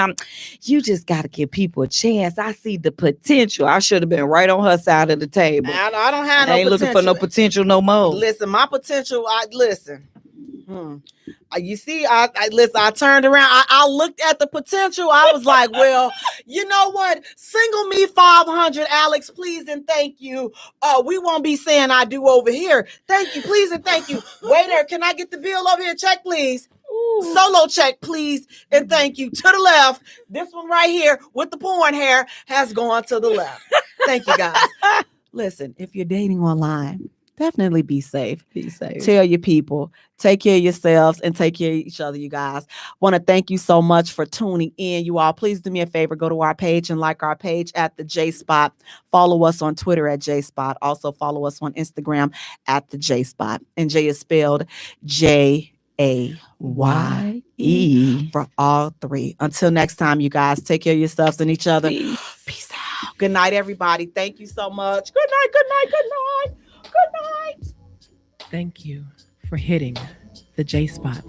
You just got to give people a chance. I see the potential. I should have been right on her side of the table. I don't have no potential. I ain't looking for no potential no more. Listen, my potential, listen. You see, I turned around. I looked at the potential. I was like, well, you know what? Single me 500, Alex, please and thank you. We won't be saying I do over here. Thank you, please and thank you. Waiter, can I get the bill over here? Check, please. Ooh. Solo check, please and thank you. To the left. This one right here with the porn hair has gone to the left. Thank you, guys. Listen, if you're dating online, definitely be safe. Be safe. Tell your people, take care of yourselves and take care of each other, you guys. Want to thank you so much for tuning in. You all, please do me a favor, go to our page and like our page at the J Spot. Follow us on Twitter at J Spot. Also follow us on Instagram at the J Spot. And Jay is spelled Jaye for all three. Until next time, you guys, take care of yourselves and each other. Peace out. Good night, everybody. Thank you so much. Good night, good night, good night. Good night. Thank you for hitting the J Spot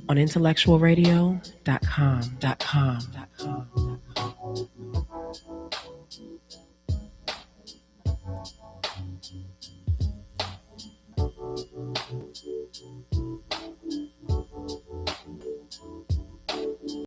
on intellectualradio.com.